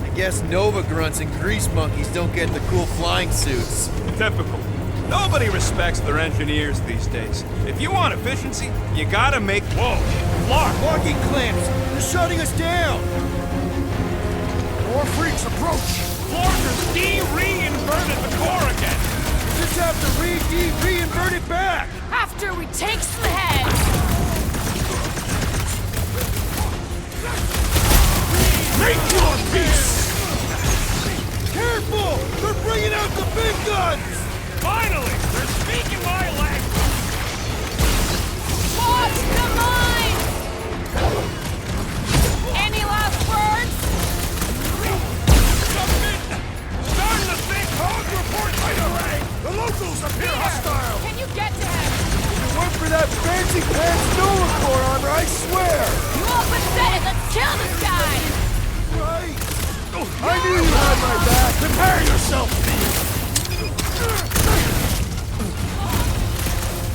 I guess Nova grunts and grease monkeys don't get the cool flying suits. Typical. Nobody respects their engineers these days. If you want efficiency, you gotta make... Whoa! Clark! Locking clamps! They're shutting us down! More freaks approach! Clarkers de-reinverted the core again! Just have to reinvert it back! After we take some heads! Make your peace! Careful! They're bringing out the big guns! Finally! They're speaking my language! Watch the mine! Any last words? Starting to think Hog report right away! The locals appear hostile! Can you get to him? Work for that fancy pants Nova Corps armor, I swear! You all pathetic! Let's kill this guy! Right! I knew you had my back! Prepare yourself, thief!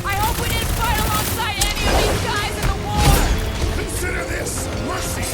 I hope we didn't fight alongside any of these guys in the war! Consider this mercy!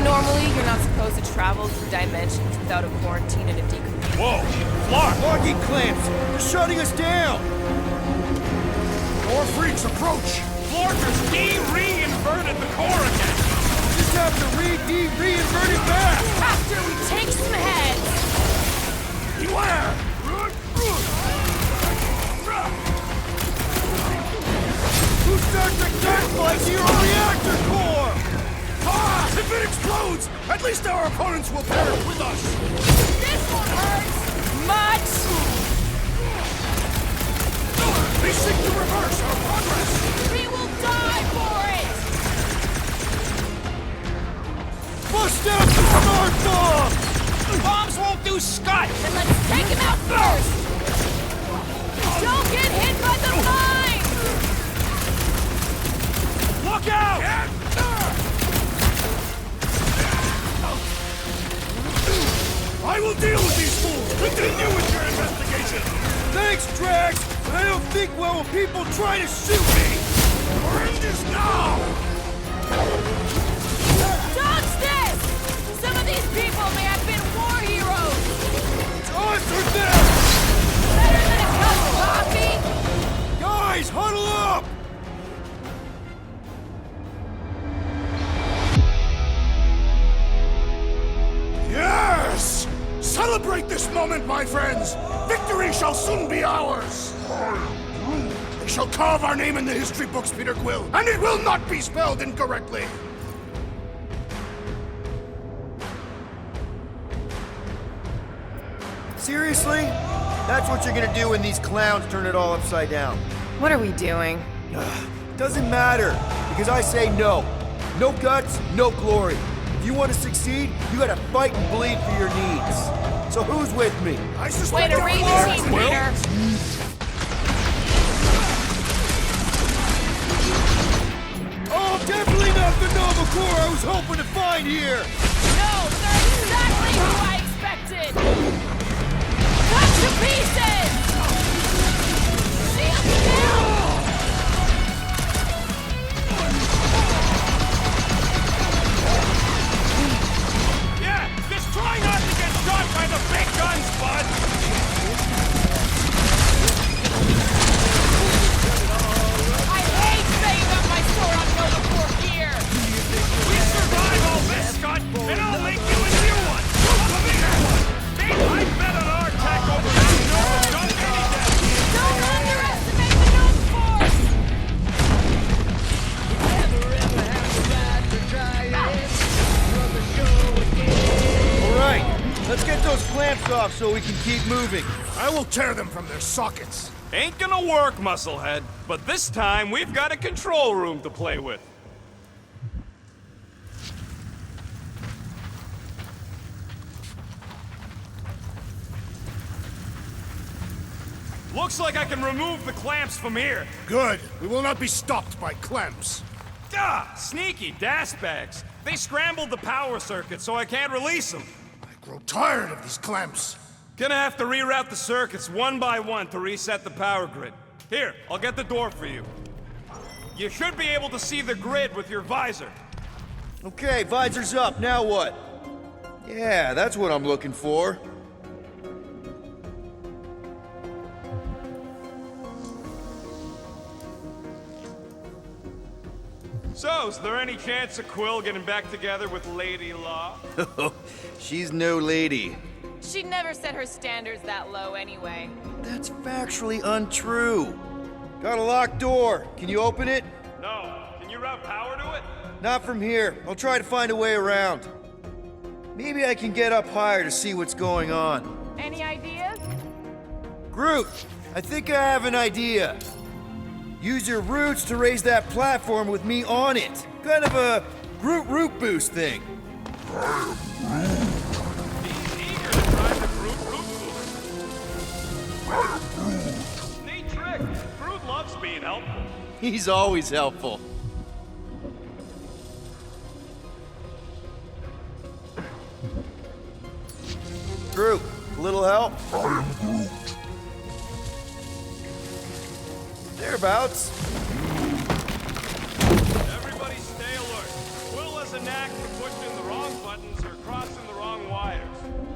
normally you're not supposed to travel through dimensions without a quarantine and a decompression. Whoa! Flark! Locking clamps! They're shutting us down! More freaks approach! Flarkers de-reinverted the core again! Just have to reinvert it back! After we take some heads! Beware! Who starts a gunfight to your reactor core? Ah! If it explodes, at least our opponents will perish with us! This one hurts! Much! They seek to reverse our progress! We will die for it! Bust out the smart bomb! Bombs won't do scut! Then let's take him out first! Don't get hit by the mine! Look out! I will deal with these fools! Continue with your investigation! Thanks, Drax! But I don't think well when people try to shoot me! We're in this now! Dodge this! Some of these people may have been war heroes! It's us or them! Better than a cup of coffee! Guys, huddle up! Yes! Celebrate this moment, my friends! Victory shall soon be ours! They shall carve our name in the history books, Peter Quill, and it will not be spelled incorrectly! Seriously? That's what you're gonna do when these clowns turn it all upside down. What are we doing? Doesn't matter, because I say no. No guts, no glory. If you want to succeed, you gotta fight and bleed for your needs. So who's with me? I Way suspect to read the team, Peter! Oh, definitely not the Nova Corps I was hoping to find here! No, they're exactly who I expected! Cut to pieces! Shield down! Yeah, just try not to get shot by the big guns, bud! I hate saying up my store on Nova Corps gear! We survive all this, Scott, and I'll make you a new one! A bigger one! I bet on our attack over that Nova gun any day! Don't underestimate the Nova Force! Alright, let's get those clamps off so we can keep moving. I will tear them from their sockets! Ain't gonna work, Musclehead. But this time, we've got a control room to play with. Looks like I can remove the clamps from here. Good. We will not be stopped by clamps. Ah, sneaky das bags. They scrambled the power circuit, so I can't release them. I grow tired of these clamps. Gonna have to reroute the circuits one by one to reset the power grid. Here, I'll get the door for you. You should be able to see the grid with your visor. Okay, visor's up, now what? Yeah, that's what I'm looking for. So, is there any chance of Quill getting back together with Lady Law? She's no lady. She never set her standards that low anyway. That's factually untrue. Got a locked door. Can you open it? No. Can you route power to it? Not from here. I'll try to find a way around. Maybe I can get up higher to see what's going on. Any ideas? Groot, I think I have an idea. Use your roots to raise that platform with me on it. Kind of a Groot root boost thing. Neat trick. Groot loves being helpful. He's always helpful. Groot, a little help? Thereabouts. Everybody stay alert. Quill has a knack for pushing the wrong buttons or crossing the wrong wires.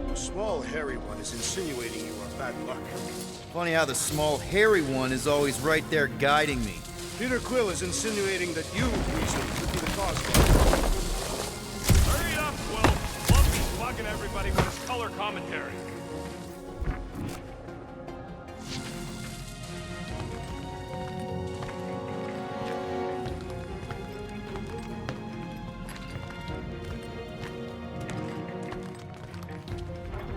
The small, hairy one is insinuating you are bad luck. Funny how the small, hairy one is always right there guiding me. Peter Quill is insinuating that you, Weasley, could be the cause of it. Hurry up, Quill. Lumpy's bugging everybody with his color commentary.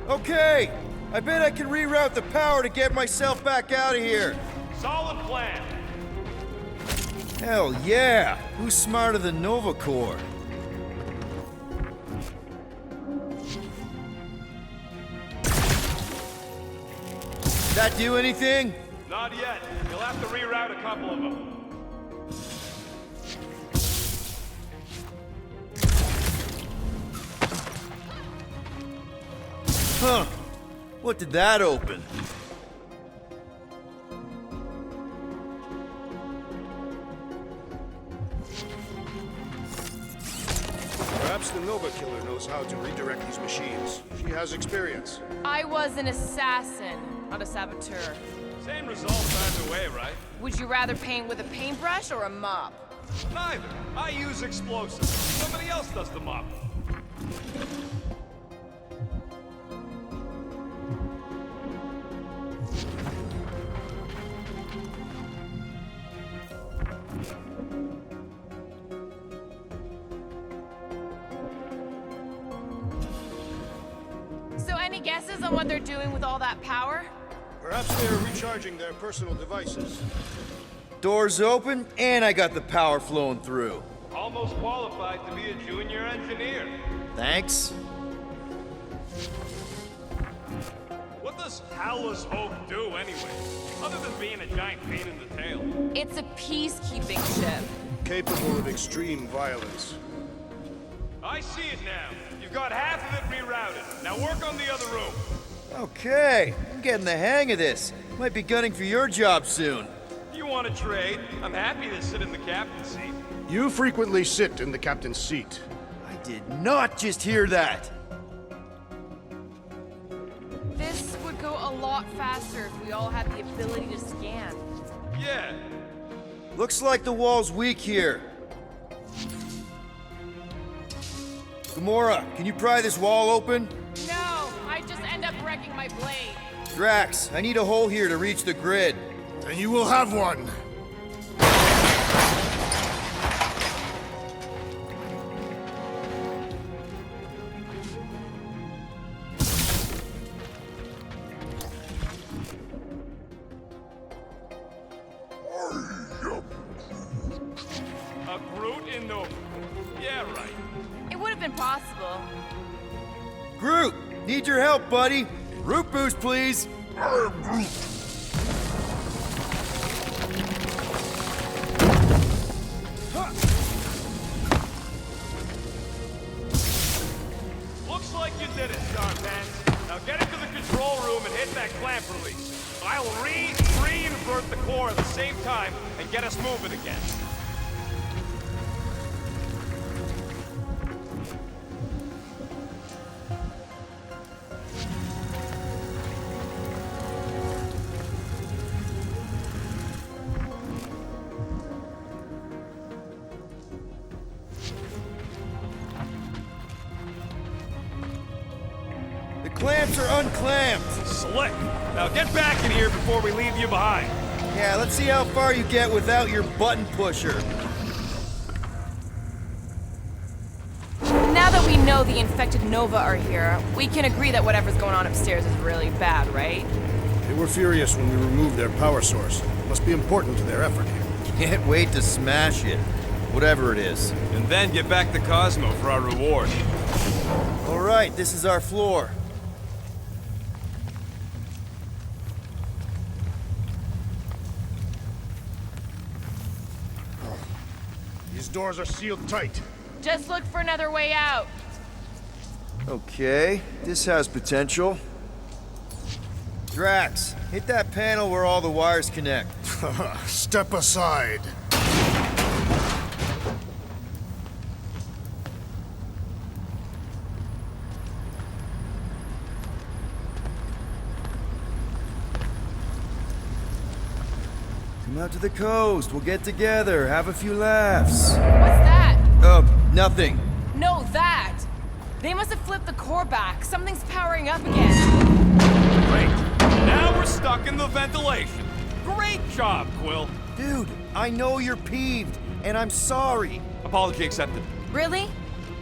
Okay, I bet I can reroute the power to get myself back out of here. Solid plan. Hell yeah! Who's smarter than Nova Corps? That do anything? Not yet. You'll have to reroute a couple of them. Huh. What did that open? Perhaps the Nova Killer knows how to redirect these machines. She has experience. I was an assassin, not a saboteur. Same result either way, right? Would you rather paint with a paintbrush or a mop? Neither. I use explosives. Somebody else does the mopping. So any guesses on what they're doing with all that power? Perhaps they are recharging their personal devices. Doors open, and I got the power flowing through. Almost qualified to be a junior engineer. Thanks. What does Hallus Hope do anyway? Other than being a giant pain in the tail. It's a peacekeeping ship. Capable of extreme violence. I see it now. You've got half of it rerouted. Now work on the other room. Okay, I'm getting the hang of this. Might be gunning for your job soon. You want to trade? I'm happy to sit in the captain's seat. You frequently sit in the captain's seat. I did not just hear that. This would go a lot faster if we all had the ability to scan. Yeah. Looks like the wall's weak here. Gamora, can you pry this wall open? No, I just end up wrecking my blade. Drax, I need a hole here to reach the grid. Then you will have one. A Groot in Nova. Yeah, right. It would have been possible. Groot, need your help, buddy. Root boost, please. Looks like you did it, Starpants. Now get into the control room and hit that clamp release. I'll re-invert the core at the same time and get us moving again. The clamps are unclamped. Slick. Now get back in here before we leave you behind. Yeah, let's see how far you get without your button pusher. Now that we know the infected Nova are here, we can agree that whatever's going on upstairs is really bad, right? They were furious when we removed their power source. Must be important to their effort here. Can't wait to smash it. Whatever it is. And then get back to Cosmo for our reward. All right, this is our floor. These doors are sealed tight. Just look for another way out. Okay, this has potential. Drax, hit that panel where all the wires connect. Step aside. Come out to the coast. We'll get together, have a few laughs. What's that? Nothing. No, that! They must have flipped the core back. Something's powering up again. Great. Now we're stuck in the ventilation. Great job, Quill. Dude, I know you're peeved, and I'm sorry. Apology accepted. Really?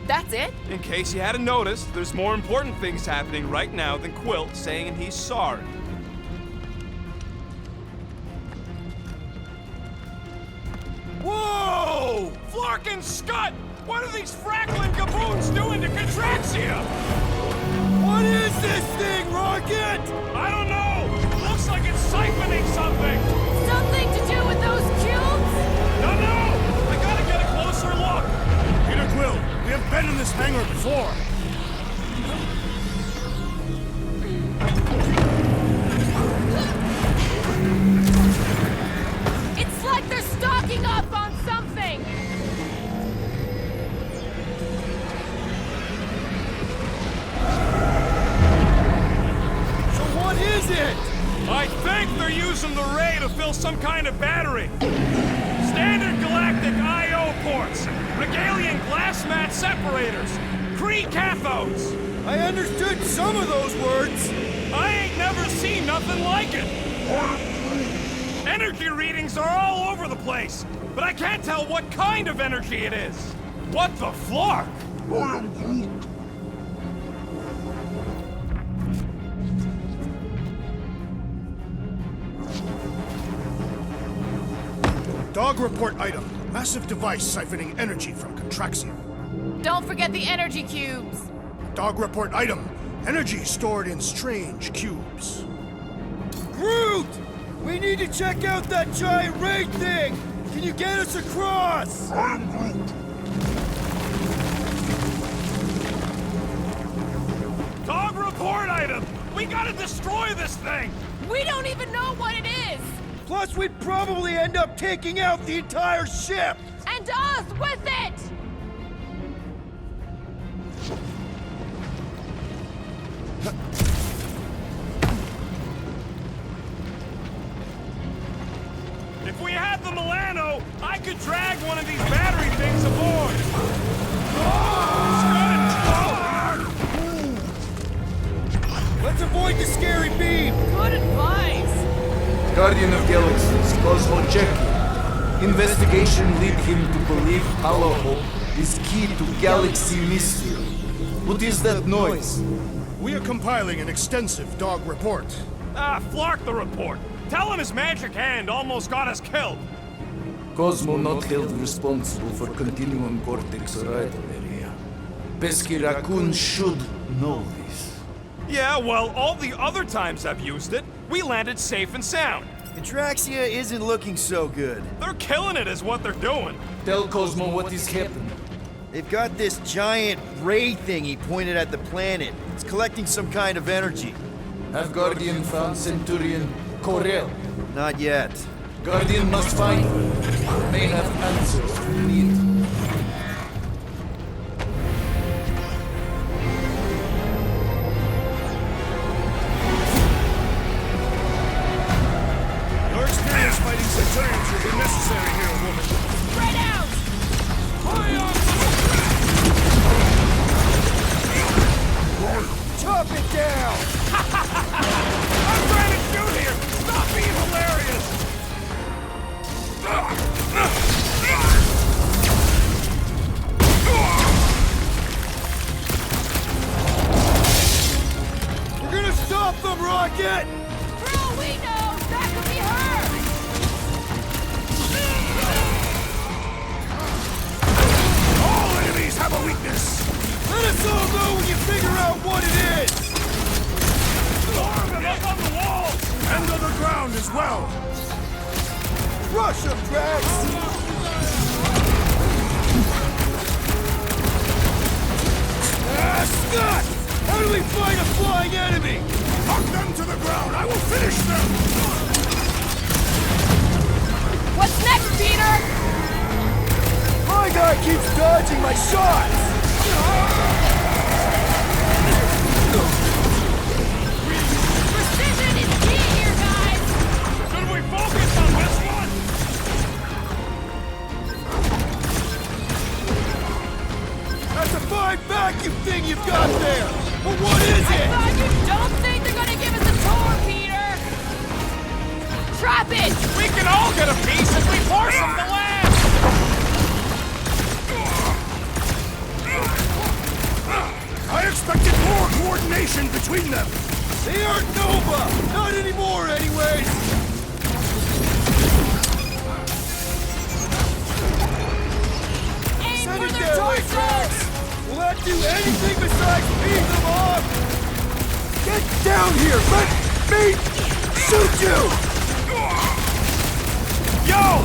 That's it? In case you hadn't noticed, there's more important things happening right now than Quill saying he's sorry. Whoa! Flark and Scud! What are these frackling gaboons doing to Contraxia? What is this thing, Rocket? I don't know! Looks like it's siphoning something! Something to do with those cubes? No! I gotta get a closer look! Peter Quill, we have been in this hangar before. It's like they're stocking up on something! So what is it? I think they're using the ray to fill some kind of battery. Standard galactic I.O. ports, Regalian glass mat separators, Kree cathodes. I understood some of those words. I ain't never seen nothing like it. Energy readings are all over the place, but I can't tell what kind of energy it is. What the flark? Dog report item. Massive device siphoning energy from Contraxia. Don't forget the energy cubes! Dog report item. Energy stored in strange cubes. Groot! We need to check out that giant ray thing! Can you get us across? I'm Groot. Dog report item! We gotta destroy this thing! We don't even know what it is! Plus, we'd probably end up taking out the entire ship! And us with it! If we had the Milano, I could drag one of these battery things aboard! Let's avoid the scary beam! Good advice! Guardian of Galaxies, Cosmo Cheki. Investigation lead him to believe Holohope is key to galaxy mystery. What is that noise? We are compiling an extensive dog report. Flark the report. Tell him his magic hand almost got us killed. Cosmo not held responsible for Continuum Cortex arrival area. Pesky Raccoon should know this. Yeah, well, all the other times I've used it, we landed safe and sound. Contraxia isn't looking so good. They're killing it is what they're doing. Tell Cosmo what is happening. They've got this giant ray thingy pointed at the planet. It's collecting some kind of energy. Have Guardian found Centurion Corel? Not yet. Guardian must find her. May have answers we need. Your experience fighting Centurions will be necessary here, woman. Spread out! Chop it down! I'm trying to shoot here! Stop being hilarious! We're gonna stop them, Rocket! For all we know, that could be her! All enemies have a weakness. Let us all know when you figure out what it is! Storm them up on the walls! And on the ground as well. Rush them, Drax! Scott! How do we fight a flying enemy? Knock them to the ground. I will finish them. What's next, Peter? My guy keeps dodging my shots! Precision is key here, guys! Should we focus on this one? you've got there! But what is it? I thought you don't think they're gonna give us a tour, Peter! Trap it! We can all get a piece if we force them to land! I expected more coordination between them! They aren't Nova! Not anymore, anyways! Aim Send for it their their way, torsos! Drax! Will that do anything besides beat them off? Get down here! Let me shoot you! Yo!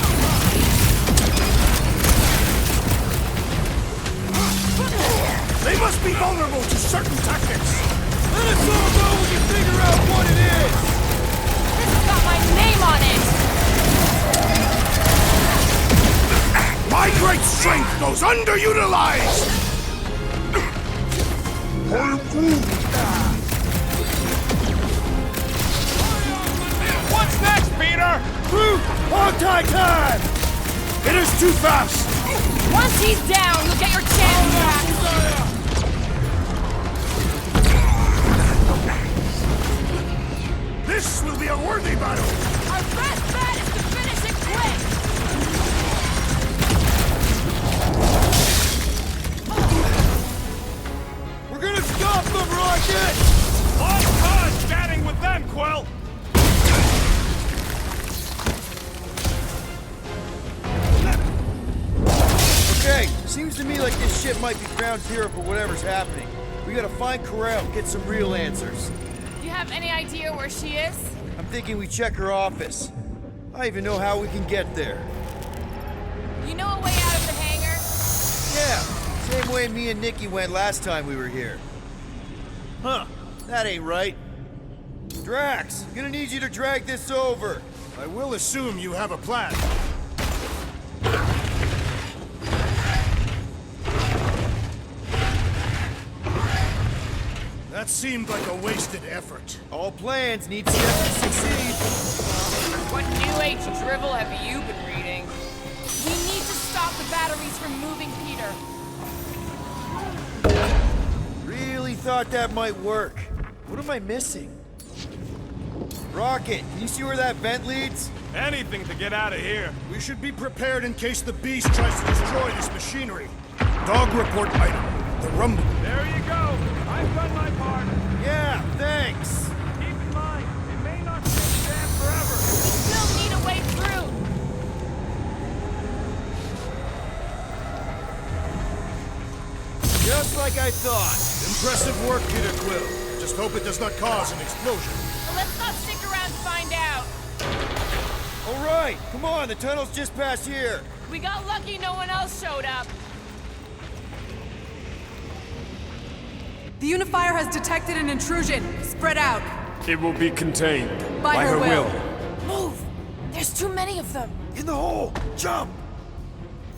They must be vulnerable to certain tactics! Let us all know when you figure out what it is! This has got my name on it! My great strength goes underutilized! What's next, Peter? Groot! Hog-tie time! It is too fast! Once he's down, you'll get your chance back! This will be a worthy battle! Our best bet is to finish it quick! We're gonna stop them, Rocket! Lost cause chatting with them, Quill! Okay, seems to me like this ship might be ground zero for whatever's happening. We gotta find Corel and get some real answers. Do you have any idea where she is? I'm thinking we check her office. I even know how we can get there. You know a way out of the hangar? Yeah, same way me and Nikki went last time we were here. Huh, that ain't right. Drax, gonna need you to drag this over. I will assume you have a plan. That seemed like a wasted effort. All plans need steps to succeed. What New Age drivel have you been reading? We need to stop the batteries from moving, Peter. Really thought that might work. What am I missing? Rocket, can you see where that vent leads? Anything to get out of here. We should be prepared in case the beast tries to destroy this machinery. Dog report item. The rumble. There you go. I've done my part. Yeah, thanks. Keep in mind, it may not stay jammed forever. We still need a way through. Just like I thought. Impressive work, Peter Quill. Just hope it does not cause an explosion. Well, let's not stick around to find out. All right, come on, the tunnel's just past here. We got lucky no one else showed up. The Unifier has detected an intrusion. Spread out. It will be contained. By her will. Move! There's too many of them. In the hole! Jump!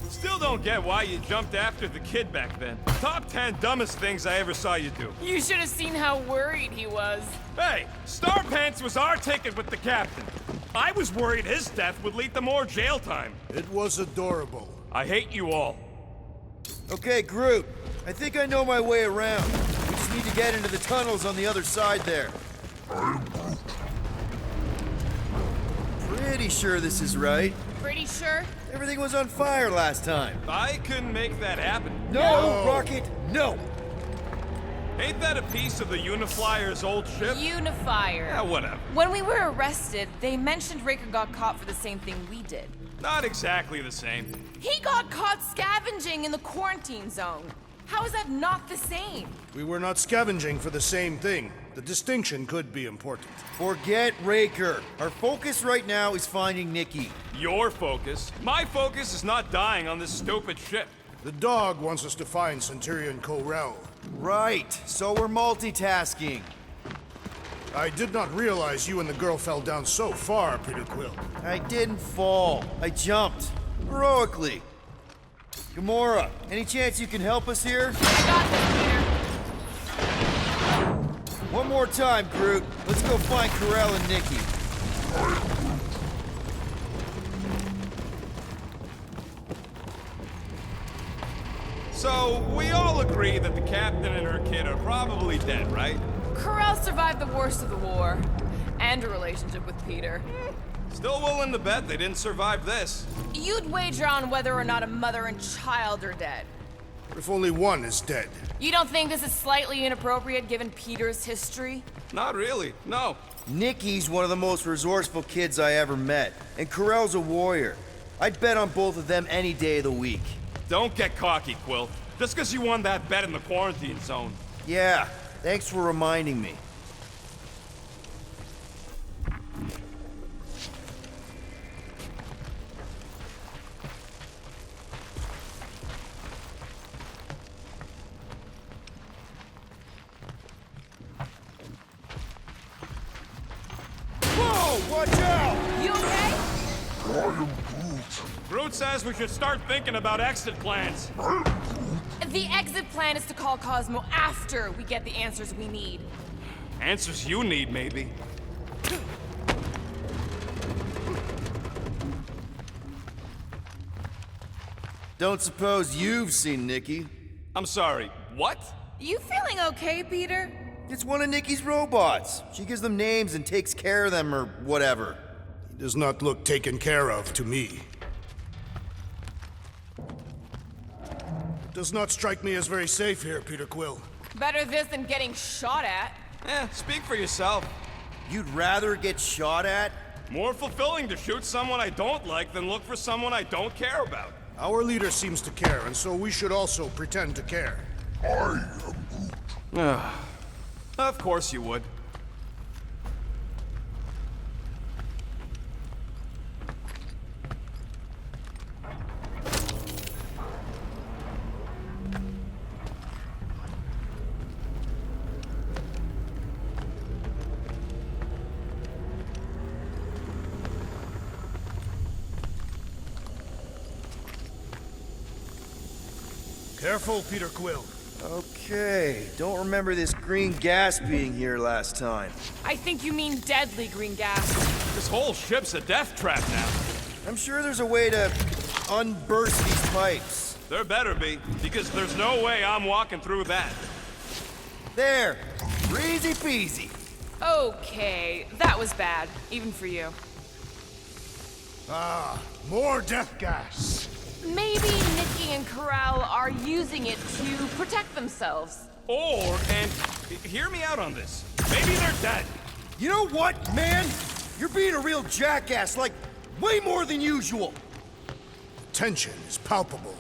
Still don't get why you jumped after the kid back then. Top 10 dumbest things I ever saw you do. You should have seen how worried he was. Hey, Star Pants was our ticket with the captain. I was worried his death would lead to more jail time. It was adorable. I hate you all. Okay, Groot. I think I know my way around. We just need to get into the tunnels on the other side there. Pretty sure this is right. Pretty sure? Everything was on fire last time. I couldn't make that happen. No, Rocket, no! Ain't that a piece of the Uniflyer's old ship? Unifier. Yeah, whatever. When we were arrested, they mentioned Raker got caught for the same thing we did. Not exactly the same. He got caught scavenging in the quarantine zone. How is that not the same? We were not scavenging for the same thing. The distinction could be important. Forget Raker. Our focus right now is finding Nikki. Your focus? My focus is not dying on this stupid ship. The dog wants us to find Centurion Corel. Right, so we're multitasking. I did not realize you and the girl fell down so far, Peter Quill. I didn't fall. I jumped. Heroically. Gamora, any chance you can help us here? I got this, Peter. One more time, Groot. Let's go find Corel and Nikki. So, we all agree that the captain and her kid are probably dead, right? Corral survived the worst of the war. And a relationship with Peter. Still willing to bet they didn't survive this. You'd wager on whether or not a mother and child are dead. If only one is dead. You don't think this is slightly inappropriate given Peter's history? Not really, no. Nikki's one of the most resourceful kids I ever met, and Corell's a warrior. I'd bet on both of them any day of the week. Don't get cocky, Quill. Just because you won that bet in the quarantine zone. Yeah, thanks for reminding me. Whoa, watch out! You okay? I am Groot. Groot says we should start thinking about exit plans. The exit plan is to call Cosmo after we get the answers we need. Answers you need, maybe. Don't suppose you've seen Nikki? I'm sorry, what? You feeling okay, Peter? It's one of Nikki's robots. She gives them names and takes care of them or whatever. He does not look taken care of to me. Does not strike me as very safe here, Peter Quill. Better this than getting shot at. Speak for yourself. You'd rather get shot at? More fulfilling to shoot someone I don't like than look for someone I don't care about. Our leader seems to care, and so we should also pretend to care. I am Groot. Of course you would. Careful, Peter Quill. Okay, don't remember this green gas being here last time. I think you mean deadly green gas. This whole ship's a death trap now. I'm sure there's a way to unburst these pipes. There better be, because there's no way I'm walking through that. There, easy peasy. Okay, that was bad, even for you. Ah, more death gas. Maybe Nikki and Corral are using it to protect themselves. And hear me out on this. Maybe they're dead. You know what, man? You're being a real jackass, like, way more than usual. Tension is palpable.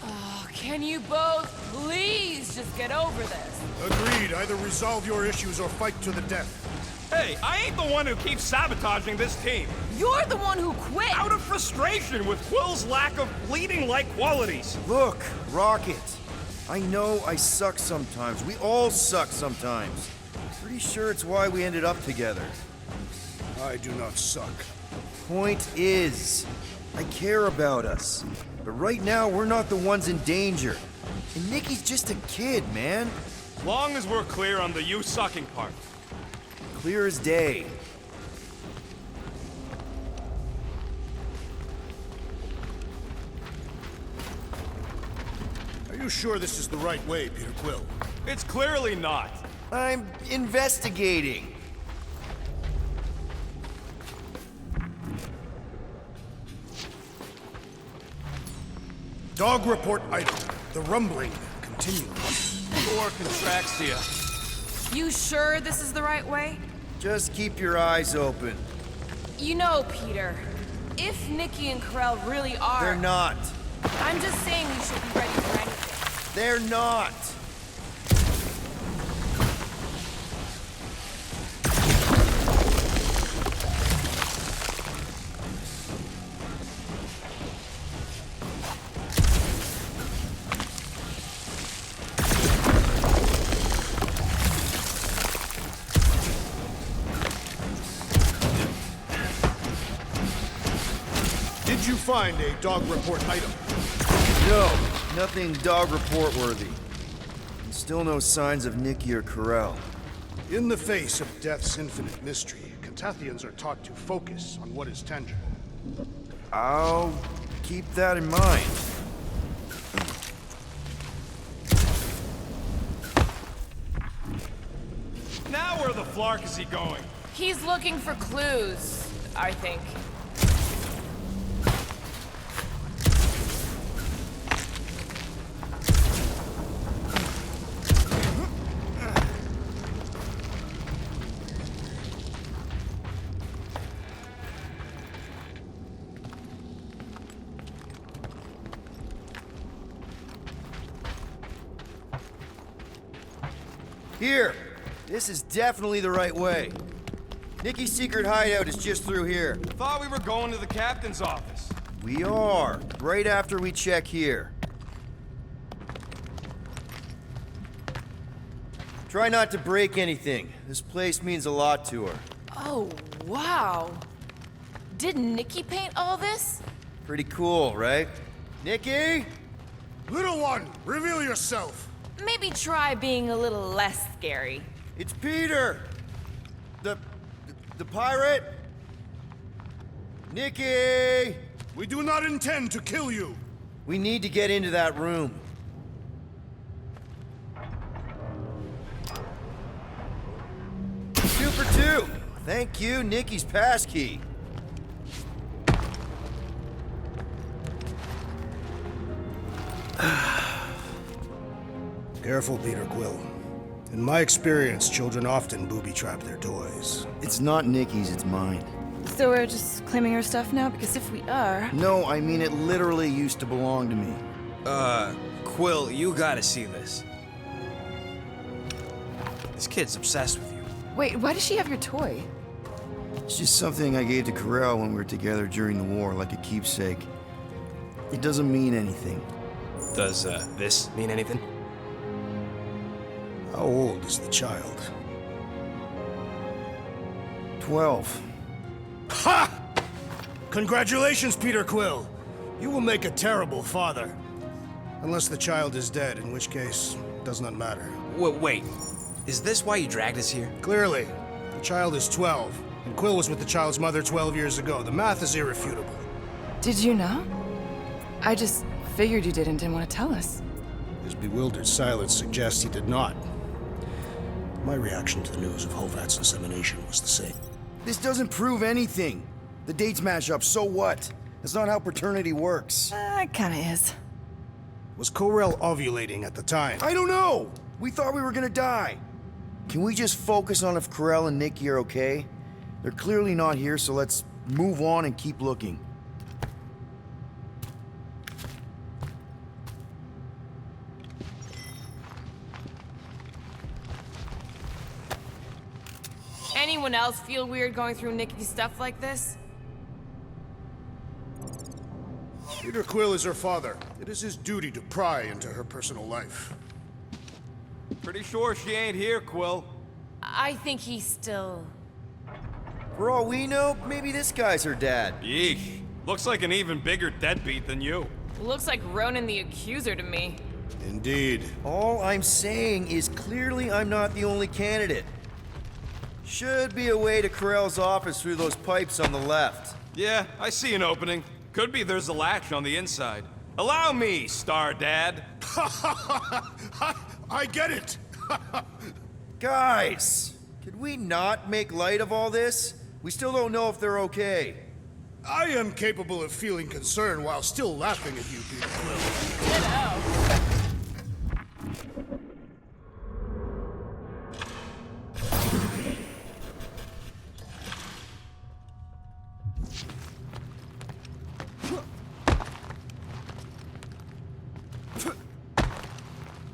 Oh, can you both please just get over this? Agreed. Either resolve your issues or fight to the death. Hey, I ain't the one who keeps sabotaging this team. You're the one who quit! Out of frustration with Quill's lack of bleeding-like qualities. Look, Rocket. I know I suck sometimes. We all suck sometimes. Pretty sure it's why we ended up together. I do not suck. Point is, I care about us. But right now, we're not the ones in danger. And Nikki's just a kid, man. Long as we're clear on the you sucking part. Clear as day. Are you sure this is the right way, Peter Quill? It's clearly not. I'm investigating. Dog report item. The rumbling continues. Or Contraxia. You sure this is the right way? Just keep your eyes open. You know, Peter, if Nikki and Corell really are... They're not. I'm just saying we should be ready for anything. They're not. Did you find a dog report item? No, nothing dog report worthy. And still no signs of Nikki or Corell. In the face of death's infinite mystery, Catathians are taught to focus on what is tangible. I'll keep that in mind. Now where the flark is he going? He's looking for clues, I think. Here! This is definitely the right way. Nikki's secret hideout is just through here. Thought we were going to the captain's office. We are, right after we check here. Try not to break anything. This place means a lot to her. Oh, wow. Did Nikki paint all this? Pretty cool, right? Nikki? Little one, reveal yourself. Maybe try being a little less scary. It's Peter! The pirate? Nikki! We do not intend to kill you. We need to get into that room. Super 2! Thank you, Nikki's passkey. Careful, Peter Quill. In my experience, children often booby-trap their toys. It's not Nikki's, it's mine. So we're just claiming her stuff now? Because if we are... No, I mean it literally used to belong to me. Quill, you gotta see this. This kid's obsessed with you. Wait, why does she have your toy? It's just something I gave to Corel when we were together during the war, like a keepsake. It doesn't mean anything. Does, this mean anything? How old is the child? 12. Ha! Congratulations, Peter Quill. You will make a terrible father. Unless the child is dead, in which case, it does not matter. Wait. Is this why you dragged us here? Clearly. The child is 12, and Quill was with the child's mother 12 years ago. The math is irrefutable. Did you know? I just figured you didn't want to tell us. His bewildered silence suggests he did not. My reaction to the news of Hovat's insemination was the same. This doesn't prove anything. The dates match up, so what? That's not how paternity works. It kinda is. Was Corel ovulating at the time? I don't know! We thought we were gonna die. Can we just focus on if Corel and Nikki are okay? They're clearly not here, so let's move on and keep looking. Anyone else feel weird going through Nikki's stuff like this? Peter Quill is her father. It is his duty to pry into her personal life. Pretty sure she ain't here, Quill. I think he's still... For all we know, maybe this guy's her dad. Yeesh. Looks like an even bigger deadbeat than you. Looks like Ronan the Accuser to me. Indeed. All I'm saying is clearly I'm not the only candidate. Should be a way to Corel's office through those pipes on the left. Yeah, I see an opening. Could be there's a latch on the inside. Allow me, Star Dad. I get it. Guys, could we not make light of all this? We still don't know if they're okay. I am capable of feeling concern while still laughing at you, Peter Quill. Ditto.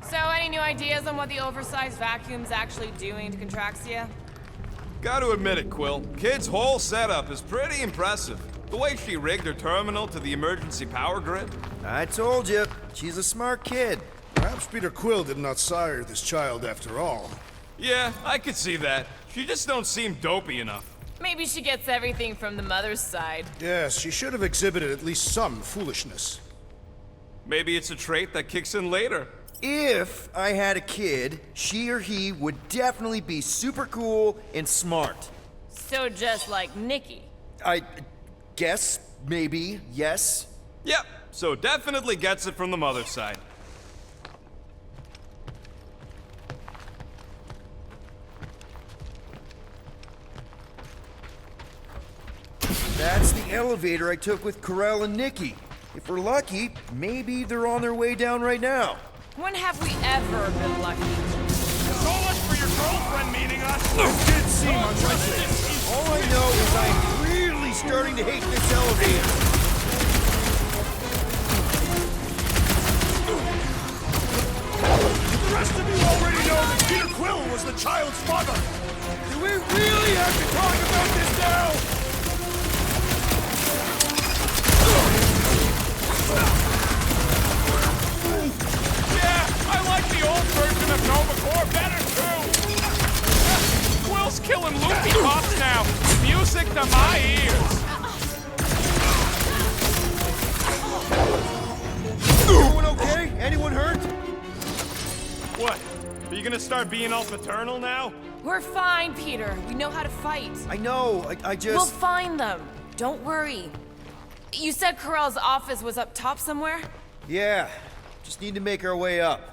So, any new ideas on what the oversized vacuum's actually doing to Contraxia? Gotta admit it, Quill. Kid's whole setup is pretty impressive. The way she rigged her terminal to the emergency power grid. I told you, she's a smart kid. Perhaps Peter Quill did not sire this child after all. Yeah, I could see that. She just don't seem dopey enough. Maybe she gets everything from the mother's side. Yes, she should have exhibited at least some foolishness. Maybe it's a trait that kicks in later. If I had a kid, she or he would definitely be super cool and smart. So just like Nikki. I guess, maybe, yes. Yep, so definitely gets it from the mother's side. elevator I took with Corel and Nikki. If we're lucky, maybe they're on their way down right now. When have we ever been lucky? So much for your girlfriend meeting us. It did seem unlikely. All I know is I'm really starting to hate this elevator. The rest of you already know that Peter Quill was the child's father. Do we really have to talk about this now? Yeah, I like the old version of Nova Corps better too. Quill's killing loopy cops now. Music to my ears. Everyone okay? Anyone hurt? What? Are you gonna start being all paternal now? We're fine, Peter. We know how to fight. I know, I just... We'll find them. Don't worry. You said Corel's office was up top somewhere? Yeah, just need to make our way up.